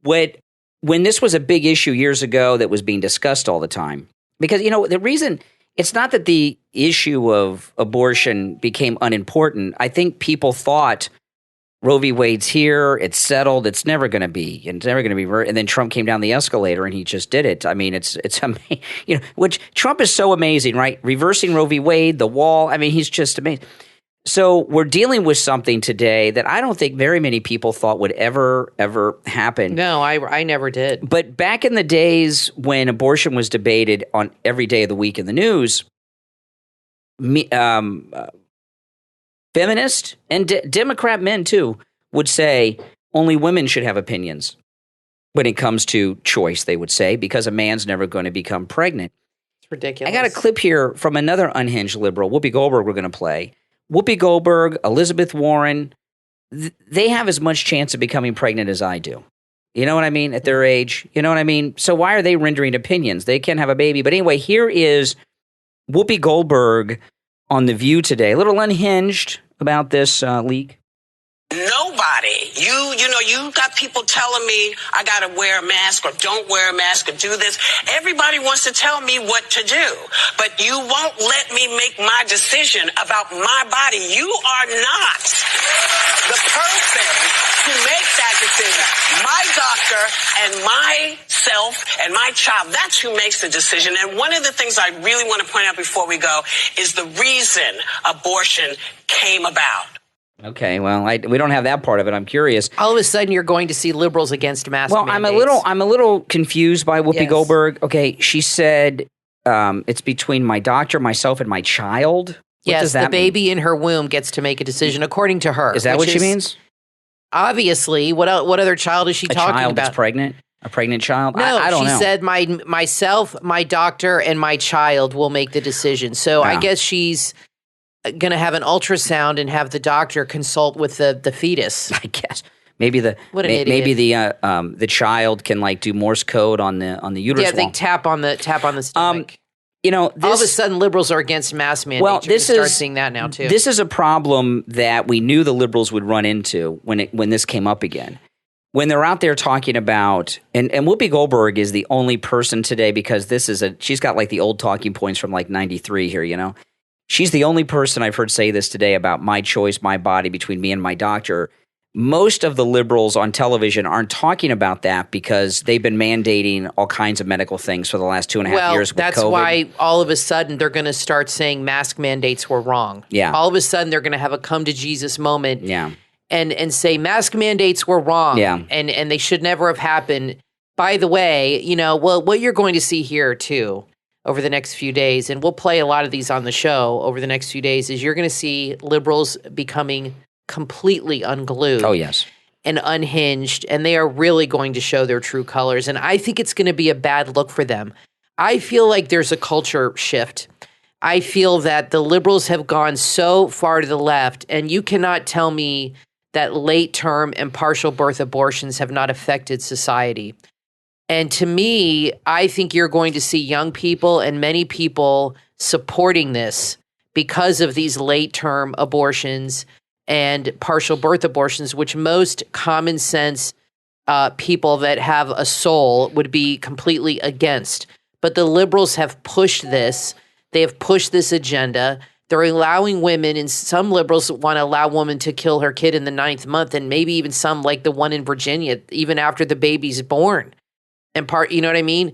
when this was a big issue years ago that was being discussed all the time, because, the reason it's not that the issue of abortion became unimportant. I think people thought Roe v. Wade's here, it's settled, it's never going to be. And then Trump came down the escalator and he just did it. I mean, it's which Trump is so amazing, right? Reversing Roe v. Wade, the wall. I mean, he's just amazing. So we're dealing with something today that I don't think very many people thought would ever happen. No, I never did. But back in the days when abortion was debated on every day of the week in the news, feminist and Democrat men too would say only women should have opinions when it comes to choice, they would say, because a man's never going to become pregnant. It's ridiculous. I got a clip here from another unhinged liberal, Whoopi Goldberg, we're going to play. Whoopi Goldberg, Elizabeth Warren, they have as much chance of becoming pregnant as I do. You know what I mean? At their age. You know what I mean? So why are they rendering opinions? They can't have a baby. But anyway, here is Whoopi Goldberg on The View today. A little unhinged about this leak. Nobody. You got people telling me I got to wear a mask or don't wear a mask or do this. Everybody wants to tell me what to do, but you won't let me make my decision about my body. You are not the person to make that decision. My doctor and myself and my child, that's who makes the decision. And one of the things I really want to point out before we go is the reason abortion came about. Okay, well, we don't have that part of it. I'm curious. All of a sudden, you're going to see liberals against mask mandates. I'm a little confused by Whoopi Goldberg. Okay, she said it's between my doctor, myself, and my child. What does that the baby in her womb gets to make a decision according to her. Is that what she means? Obviously, what other child is she talking about? A child that's pregnant. A pregnant child? No, I don't know. She said myself, my doctor, and my child will make the decision. So I guess she's going to have an ultrasound and have the doctor consult with the fetus. I guess maybe the child can do Morse code on the uterus. Yeah, they tap on the stomach. All of a sudden, liberals are against mask mandates. Well, You're start seeing that now too. This is a problem that we knew the liberals would run into when this came up again. When they're out there talking about, and Whoopi Goldberg is the only person today, because she's got the old talking points from 93 here, She's the only person I've heard say this today about my choice, my body between me and my doctor. Most of the liberals on television aren't talking about that because they've been mandating all kinds of medical things for the last 2.5 years with that's COVID. why all of a sudden they're going to start saying mask mandates were wrong. Yeah. All of a sudden they're going to have a come to Jesus moment. Yeah. And say mask mandates were wrong. Yeah. And they should never have happened. By the way, what you're going to see here too over the next few days, and we'll play a lot of these on the show over the next few days, is you're going to see liberals becoming completely unglued. Oh, yes. And unhinged, and they are really going to show their true colors. And I think it's going to be a bad look for them. I feel like there's a culture shift. I feel that the liberals have gone so far to the left, and you cannot tell me that late-term and partial birth abortions have not affected society. And to me, I think you're going to see young people and many people supporting this because of these late-term abortions and partial birth abortions, which most common sense people that have a soul would be completely against. But the liberals have pushed this. They have pushed this agenda. They're allowing women, and some liberals want to allow women to kill her kid in the 9th month, and maybe even some like the one in Virginia, even after the baby's born. And you know what I mean?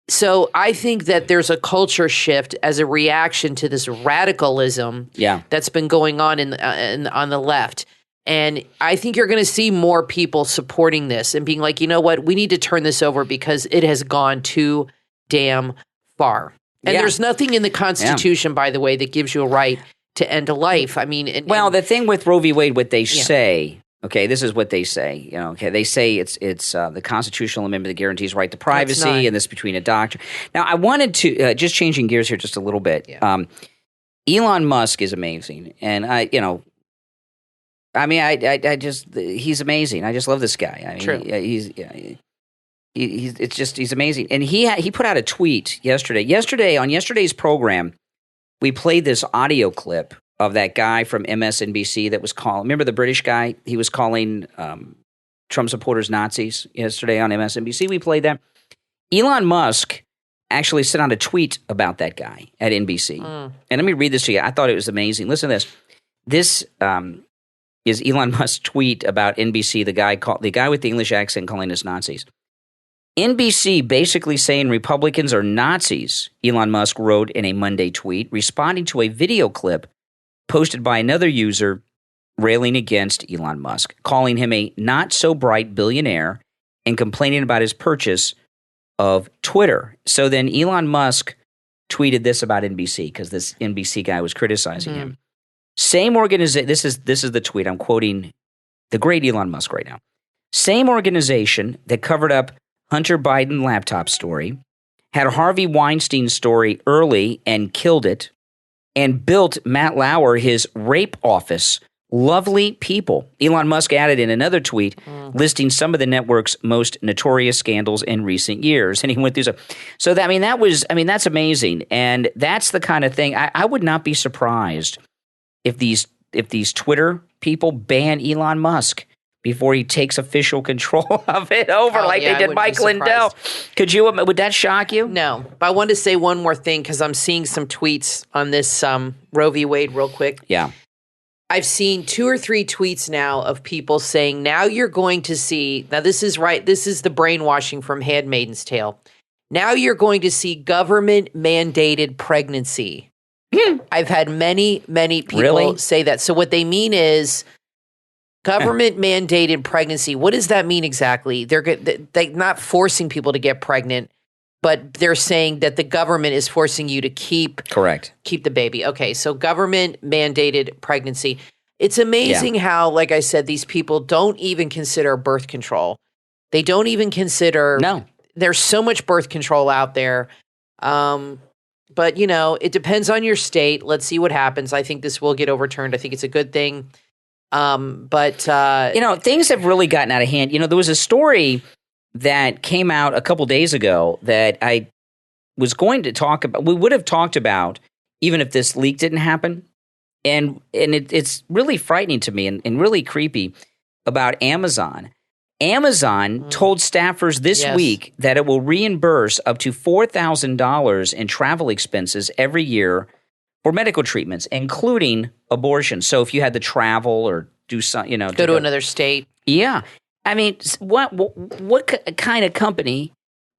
So I think that there's a culture shift as a reaction to this radicalism that's been going on on the left. And I think you're going to see more people supporting this and being like, you know what, we need to turn this over because it has gone too damn far. And there's nothing in the Constitution, by the way, that gives you a right to end a life. I mean, the thing with Roe v. Wade, what they say. Okay, this is what they say. They say it's the constitutional amendment that guarantees right to privacy, and this between a doctor. Now, I wanted to just changing gears here just a little bit. Yeah. Elon Musk is amazing, and he's amazing. I just love this guy. I mean, True. He's amazing, and he put out a tweet yesterday. On yesterday's program, we played this audio clip of that guy from MSNBC that was calling. Remember the British guy? He was calling Trump supporters Nazis yesterday on MSNBC. We played that. Elon Musk actually sent out a tweet about that guy at NBC. And let me read this to you. I thought it was amazing. Listen to this. This is Elon Musk's tweet about NBC, the guy with the English accent calling us Nazis. NBC basically saying Republicans are Nazis, Elon Musk wrote in a Monday tweet, responding to a video clip posted by another user railing against Elon Musk, calling him a not-so-bright billionaire and complaining about his purchase of Twitter. So then Elon Musk tweeted this about NBC because this NBC guy was criticizing him. Same organization. This is the tweet. I'm quoting the great Elon Musk right now. Same organization that covered up Hunter Biden laptop story, had a Harvey Weinstein story early and killed it, and built Matt Lauer his rape office. Lovely people. Elon Musk added in another tweet listing some of the network's most notorious scandals in recent years. And he went through so that's amazing. And that's the kind of thing I would not be surprised if these Twitter people ban Elon Musk before he takes official control of it over they did Mike Lindell. Would that shock you? No. But I wanted to say one more thing because I'm seeing some tweets on this Roe v. Wade real quick. Yeah. I've seen 2 or 3 tweets now of people saying, now you're going to see, now this is right, this is the brainwashing from Handmaid's Tale. Now you're going to see government-mandated pregnancy. I've had many people say that. So what they mean is government-mandated pregnancy. What does that mean exactly? They're not forcing people to get pregnant, but they're saying that the government is forcing you to keep the baby. Okay, so government-mandated pregnancy. It's amazing how, like I said, these people don't even consider birth control. They don't even consider. No. There's so much birth control out there. But, it depends on your state. Let's see what happens. I think this will get overturned. I think it's a good thing. But things have really gotten out of hand. There was a story that came out a couple days ago that I was going to talk about. We would have talked about even if this leak didn't happen. And it's really frightening to me and really creepy about Amazon. Amazon told staffers this week that it will reimburse up to $4,000 in travel expenses every year for medical treatments, including abortion. So if you had to travel or do something, go to another state. Yeah. I mean, what kind of company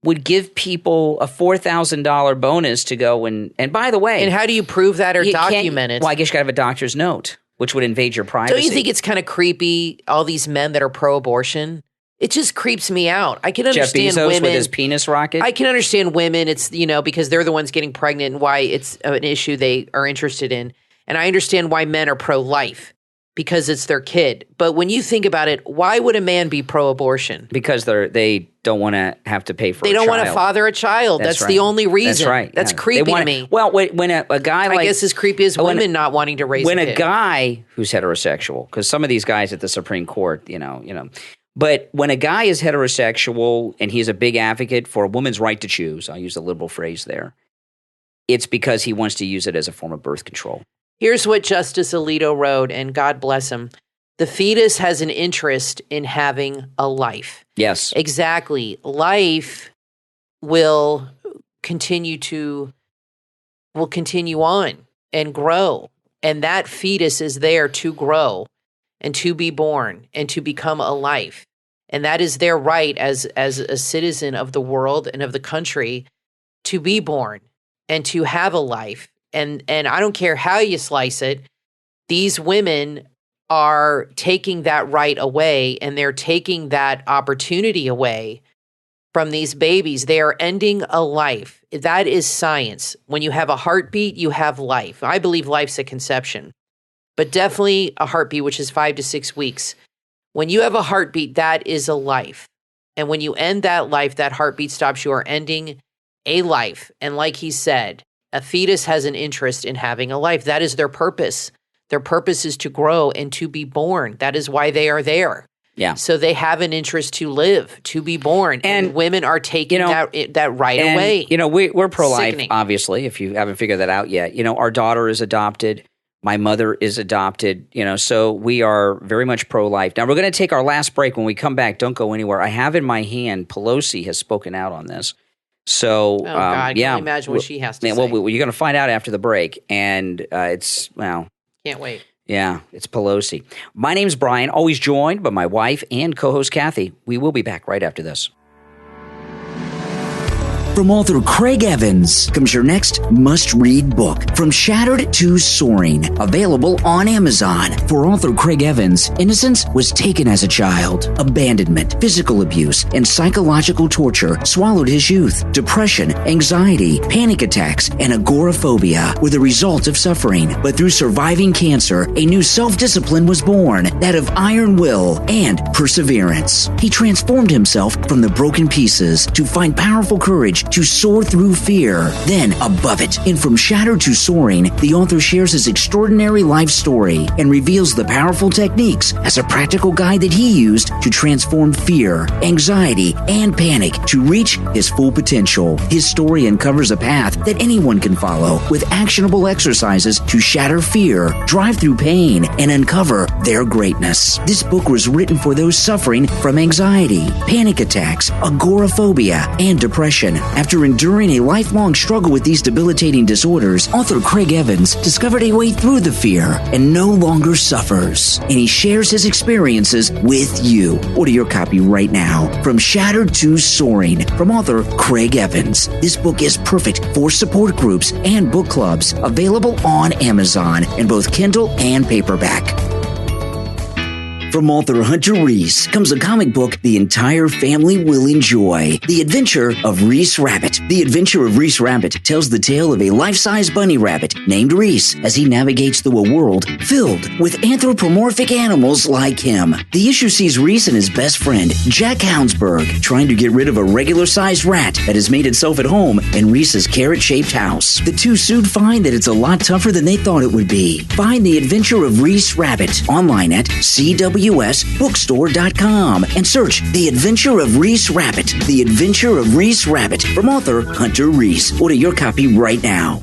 would give people a $4,000 bonus to go and by the way. And how do you prove that or document it? Well, I guess you got to have a doctor's note, which would invade your privacy. Don't you think it's kind of creepy, all these men that are pro-abortion? It just creeps me out. I can understand Jeff Bezos women with his penis rocket. I can understand women. It's, because they're the ones getting pregnant and why it's an issue they are interested in. And I understand why men are pro-life because it's their kid. But when you think about it, why would a man be pro-abortion? Because they don't want to have to pay for They don't want to father a child. That's the only reason. That's right. That's creepy to me. Well, when a guy I guess as creepy as women not wanting to raise a kid. When a guy who's heterosexual, because some of these guys at the Supreme Court, but when a guy is heterosexual and he's a big advocate for a woman's right to choose, I'll use the liberal phrase there, it's because he wants to use it as a form of birth control. Here's what Justice Alito wrote, and God bless him. The fetus has an interest in having a life. Yes. Exactly. Life will continue on and grow. And that fetus is there to grow and to be born and to become a life. And that is their right as a citizen of the world and of the country to be born and to have a life. And I don't care how you slice it, these women are taking that right away, and they're taking that opportunity away from these babies. They are ending a life. That is science. When you have a heartbeat, you have life. I believe life's a conception, but definitely a heartbeat, which is 5 to 6 weeks. When you have a heartbeat, that is a life. And when you end that life, that heartbeat stops, you are ending a life. And like he said, a fetus has an interest in having a life. That is their purpose. Their purpose is to grow and to be born. That is why they are there. Yeah. So they have an interest to live, to be born. And women are taking that right away. We're pro-life, Sickening. obviously, if you haven't figured that out yet. Our daughter is adopted. My mother is adopted, so we are very much pro-life. Now, we're going to take our last break. When we come back, don't go anywhere. I have in my hand, Pelosi has spoken out on this. So, oh, God, can you imagine what she has to say? Well, you're going to find out after the break, and it's, can't wait. Yeah, it's Pelosi. My name's Brian, always joined by my wife and co-host Kathy. We will be back right after this. From author Craig Evans comes your next must-read book, From Shattered to Soaring, available on Amazon. For author Craig Evans, innocence was taken as a child. Abandonment, physical abuse, and psychological torture swallowed his youth. Depression, anxiety, panic attacks, and agoraphobia were the result of suffering. But through surviving cancer, a new self-discipline was born, that of iron will and perseverance. He transformed himself from the broken pieces to find powerful courage to soar through fear, then above it. In From Shattered to Soaring, the author shares his extraordinary life story and reveals the powerful techniques as a practical guide that he used to transform fear, anxiety, and panic to reach his full potential. His story uncovers a path that anyone can follow with actionable exercises to shatter fear, drive through pain, and uncover their greatness. This book was written for those suffering from anxiety, panic attacks, agoraphobia, and depression. After enduring a lifelong struggle with these debilitating disorders, author Craig Evans discovered a way through the fear and no longer suffers. And he shares his experiences with you. Order your copy right now. From Shattered to Soaring, from author Craig Evans. This book is perfect for support groups and book clubs. Available on Amazon in both Kindle and paperback. From author Hunter Reese comes a comic book the entire family will enjoy. The Adventure of Reese Rabbit. The Adventure of Reese Rabbit tells the tale of a life-size bunny rabbit named Reese as he navigates through a world filled with anthropomorphic animals like him. The issue sees Reese and his best friend, Jack Houndsburg, trying to get rid of a regular-sized rat that has made itself at home in Reese's carrot-shaped house. The two soon find that it's a lot tougher than they thought it would be. Find The Adventure of Reese Rabbit online at CWSbookstore.com and search The Adventure of Reese Rabbit. The Adventure of Reese Rabbit from author Hunter Reese. Order your copy right now.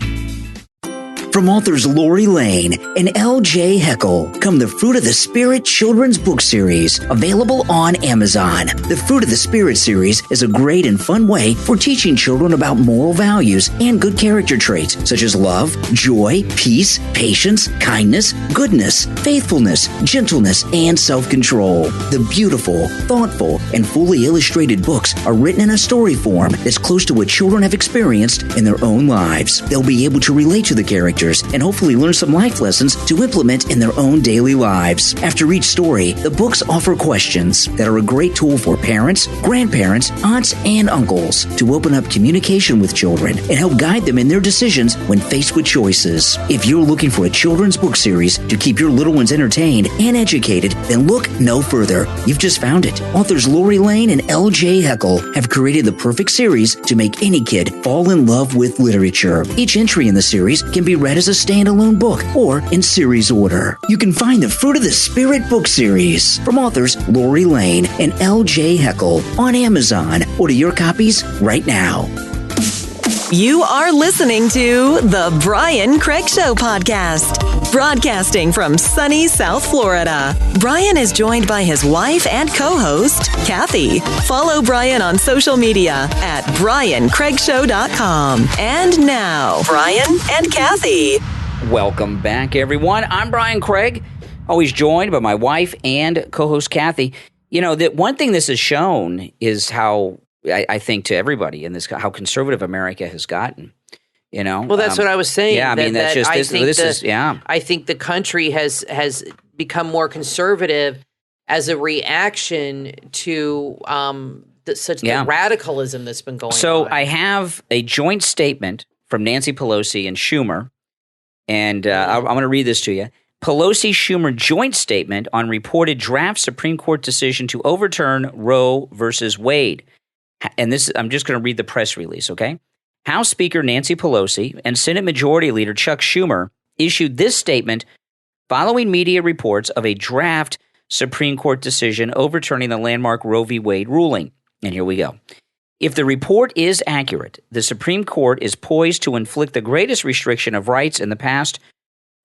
From authors Lori Lane and L.J. Heckel come the Fruit of the Spirit children's book series, available on Amazon. The Fruit of the Spirit series is a great and fun way for teaching children about moral values and good character traits such as love, joy, peace, patience, kindness, goodness, faithfulness, gentleness, and self-control. The beautiful, thoughtful, and fully illustrated books are written in a story form that's close to what children have experienced in their own lives. They'll be able to relate to the characters and hopefully learn some life lessons to implement in their own daily lives. After each story, the books offer questions that are a great tool for parents, grandparents, aunts, and uncles to open up communication with children and help guide them in their decisions when faced with choices. If you're looking for a children's book series to keep your little ones entertained and educated, then look no further. You've just found it. Authors Lori Lane and L.J. Heckel have created the perfect series to make any kid fall in love with literature. Each entry in the series can be read as a standalone book or in series order. You can find the Fruit of the Spirit book series from authors Lori Lane and L.J. Heckel on Amazon. Order your copies right now. You are listening to the Brian Craig Show podcast, broadcasting from sunny South Florida. Brian is joined by his wife and co-host, Kathy. Follow Brian on social media at BrianCraigShow.com. And now, Brian and Kathy. Welcome back, everyone. I'm Brian Craig, always joined by my wife and co-host Kathy. You know, that one thing this has shown is how I think to everybody in this, how conservative America has gotten. You know, well, that's what I was saying. Yeah, I mean, that's just this is. I think the country has become more conservative as a reaction to the radicalism that's been going on. So I have a joint statement from Nancy Pelosi and Schumer, and I'm going to read this to you. Pelosi-Schumer joint statement on reported draft Supreme Court decision to overturn Roe versus Wade. And this, I'm just going to read the press release, okay? House Speaker Nancy Pelosi and Senate Majority Leader Chuck Schumer issued this statement following media reports of a draft Supreme Court decision overturning the landmark Roe v. Wade ruling. And here we go. If the report is accurate, the Supreme Court is poised to inflict the greatest restriction of rights in the past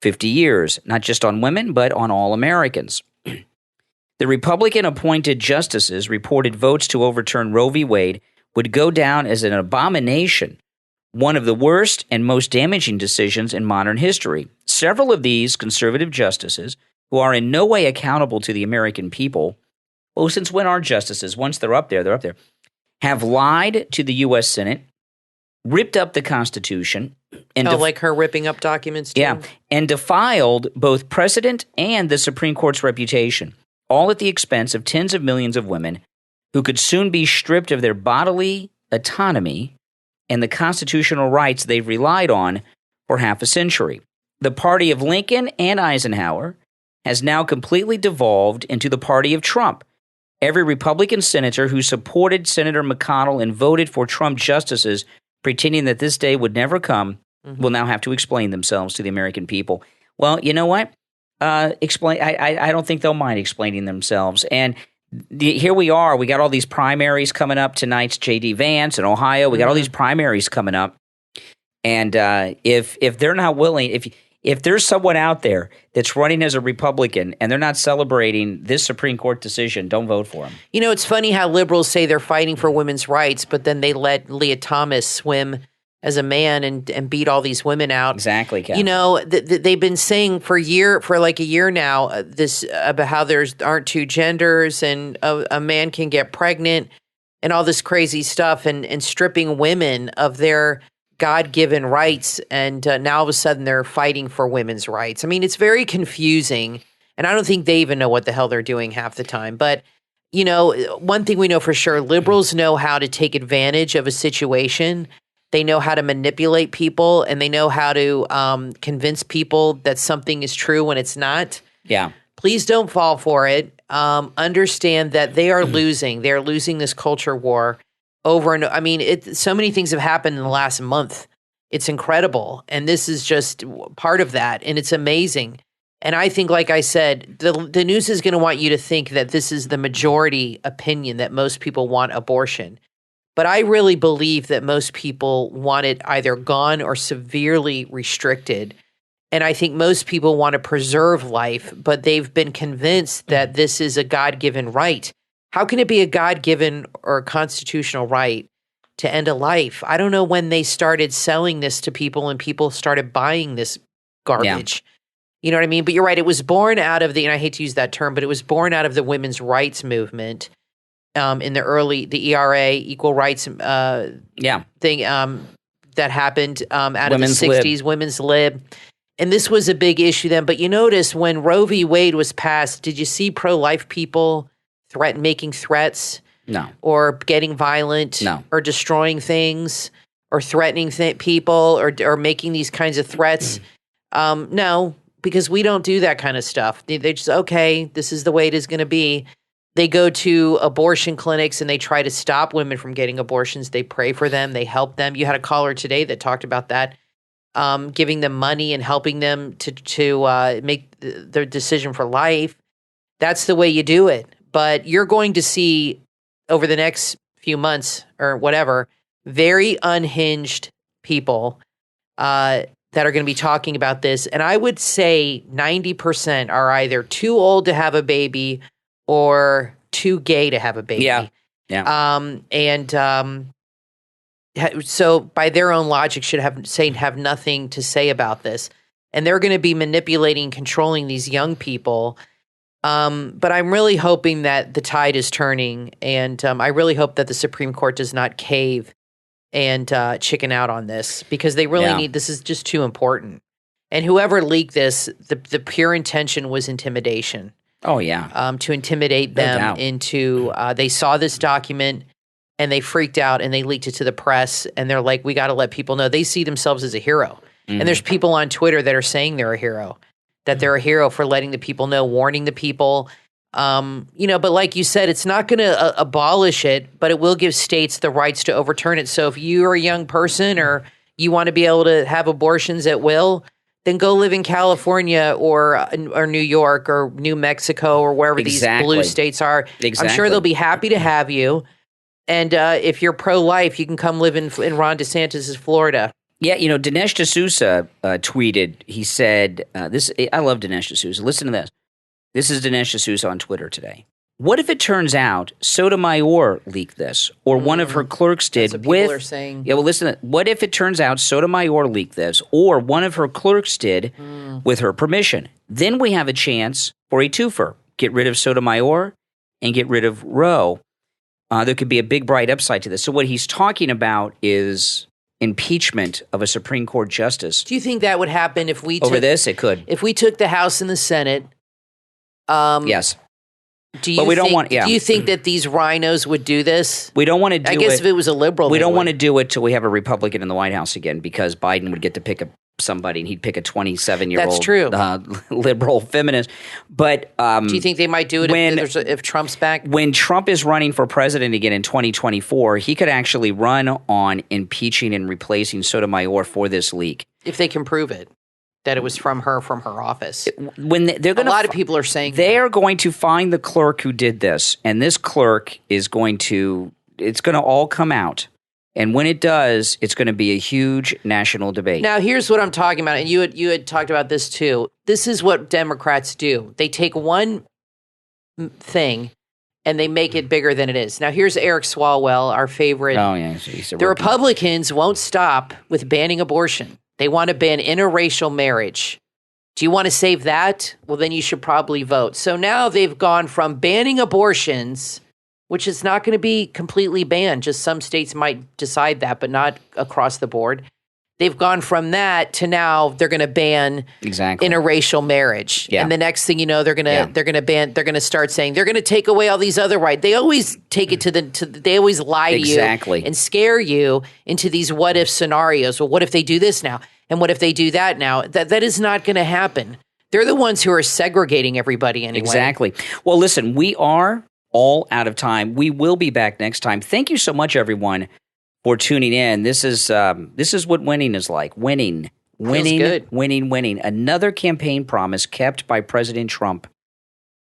50 years, not just on women, but on all Americans. The Republican-appointed justices reported votes to overturn Roe v. Wade would go down as an abomination, one of the worst and most damaging decisions in modern history. Several of these conservative justices, who are in no way accountable to the American people, well, since when are justices? Once they're up there, have lied to the U.S. Senate, ripped up the Constitution. And like her ripping up documents too? Yeah, and defiled both precedent and the Supreme Court's reputation, all at the expense of tens of millions of women who could soon be stripped of their bodily autonomy and the constitutional rights they've relied on for half a century. The party of Lincoln and Eisenhower has now completely devolved into the party of Trump. Every Republican senator who supported Senator McConnell and voted for Trump justices, pretending that this day would never come, will now have to explain themselves to the American people. Well, you know what? I don't think they'll mind explaining themselves. And here we are. We got all these primaries coming up. Tonight's J.D. Vance in Ohio. We got all these primaries coming up. And if they're not willing, if there's someone out there that's running as a Republican and they're not celebrating this Supreme Court decision, don't vote for them. You know, it's funny how liberals say they're fighting for women's rights, but then they let Leah Thomas swim as a man and beat all these women out. Exactly, Catherine. You know, they've been saying for like a year now this about how aren't two genders and a man can get pregnant and all this crazy stuff and stripping women of their God-given rights, and now all of a sudden they're fighting for women's rights. I mean, it's very confusing, and I don't think they even know what the hell they're doing half the time. But, you know, one thing we know for sure, liberals know how to take advantage of a situation. They know how to manipulate people, and they know how to convince people that something is true when it's not. Yeah. Please don't fall for it. Understand that they are losing. They're losing this culture war. Over and I mean, so many things have happened in the last month. It's incredible. And this is just part of that. And it's amazing. And I think, like I said, the news is going to want you to think that this is the majority opinion, that most people want abortion. But I really believe that most people want it either gone or severely restricted. And I think most people want to preserve life, but they've been convinced that this is a God-given right. How can it be a God-given or a constitutional right to end a life? I don't know when they started selling this to people and people started buying this garbage. Yeah. You know what I mean? But you're right. It was born out of and I hate to use that term, but it was born out of the women's rights movement in the ERA, equal rights thing that happened out women's of the 60s, women's lib. And this was a big issue then. But you notice when Roe v. Wade was passed, did you see pro-life people making threats? No. Or getting violent? No. Or destroying things? Or threatening people? Or making these kinds of threats? No, because we don't do that kind of stuff. They just, okay, this is the way it is going to be. They go to abortion clinics and they try to stop women from getting abortions. They pray for them. They help them. You had a caller today that talked about that, giving them money and helping them to make their decision for life. That's the way you do it. But you're going to see over the next few months or whatever, very unhinged people that are going to be talking about this. And I would say 90% are either too old to have a baby or too gay to have a baby. Yeah. So by their own logic should have nothing to say about this. And they're going to be manipulating, controlling these young people. But I'm really hoping that the tide is turning, and I really hope that the Supreme Court does not cave and chicken out on this, because they really need, this is just too important. And whoever leaked this, the pure intention was intimidation. Oh, yeah. To intimidate them into, they saw this document and they freaked out and they leaked it to the press, and they're like, we got to let people know. They see themselves as a hero. And there's people on Twitter that are saying they're a hero. That they're a hero for letting the people know, warning the people. But like you said, it's not going to abolish it, but it will give states the rights to overturn it. So if you're a young person or you want to be able to have abortions at will, then go live in California or New York or New Mexico or wherever these blue states are. Exactly. I'm sure they'll be happy to have you. And if you're pro-life, you can come live in Ron DeSantis' Florida. Yeah, Dinesh D'Souza tweeted. He said, "This. I love Dinesh D'Souza. Listen to this. This is Dinesh D'Souza on Twitter today. What if it turns out Sotomayor leaked this, or one of her clerks did? That's what people are saying. Yeah, well, listen. What if it turns out Sotomayor leaked this, or one of her clerks did with her permission? Then we have a chance for a twofer: get rid of Sotomayor and get rid of Roe. There could be a big bright upside to this. So what he's talking about is impeachment of a Supreme Court justice. Do you think that would happen if we over this? It could. If we took the House and the Senate. Yes. Do you do you think that these rhinos would do this? We don't want to do it. I guess if it was a liberal, we don't want to do it till we have a Republican in the White House again, because Biden would get to pick somebody, and he'd pick a 27-year-old That's true. Liberal feminist. But do you think they might do it if Trump's back? When Trump is running for president again in 2024, he could actually run on impeaching and replacing Sotomayor for this leak. If they can prove it. That it was from her office. When they're going a lot of people are saying they are going to find the clerk who did this, and this clerk is going to. It's going to all come out, and when it does, it's going to be a huge national debate. Now, here's what I'm talking about, and you had talked about this too. This is what Democrats do. They take one thing and they make it bigger than it is. Now, here's Eric Swalwell, our favorite. Oh yeah, the Republicans won't stop with banning abortion. They want to ban interracial marriage. Do you want to save that? Well, then you should probably vote. So now they've gone from banning abortions, which is not going to be completely banned. Just some states might decide that, but not across the board. They've gone from that to now they're going to ban interracial marriage. Yeah. And the next thing you know, they're going to start saying they're going to take away all these other rights. They always take it they always lie to you and scare you into these what if scenarios. Well, what if they do this now? And what if they do that now? That is not going to happen. They're the ones who are segregating everybody anyway. Exactly. Well, listen, we are all out of time. We will be back next time. Thank you so much, everyone, for tuning in. This is what winning is like. Winning. Another campaign promise kept by President Trump.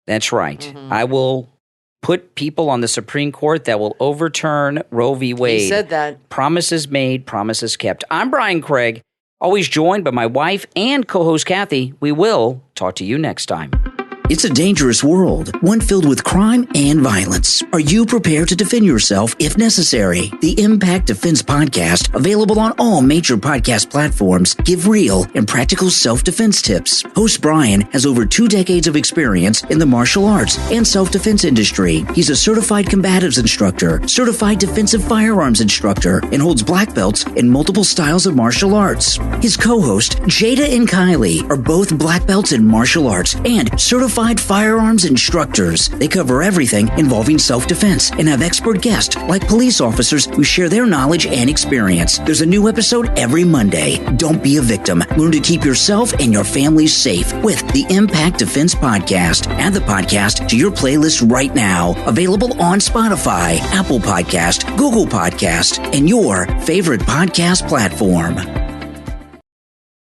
That's right. Mm-hmm. I will put people on the Supreme Court that will overturn Roe v. Wade. He said that. Promises made, promises kept. I'm Brian Craig, always joined by my wife and co-host Kathy. We will talk to you next time. It's a dangerous world, one filled with crime and violence. Are you prepared to defend yourself if necessary? The Impact Defense Podcast, available on all major podcast platforms, give real and practical self-defense tips. Host Brian has over 2 decades of experience in the martial arts and self-defense industry. He's a certified combatives instructor, certified defensive firearms instructor, and holds black belts in multiple styles of martial arts. His co-host, Jada and Kylie, are both black belts in martial arts and certified firearms instructors. They cover everything involving self-defense and have expert guests like police officers who share their knowledge and experience. There's a new episode every Monday. Don't be a victim. Learn to keep yourself and your family safe with the Impact Defense Podcast. Add the podcast to your playlist right now. Available on Spotify, Apple Podcast, Google Podcast, and your favorite podcast platform.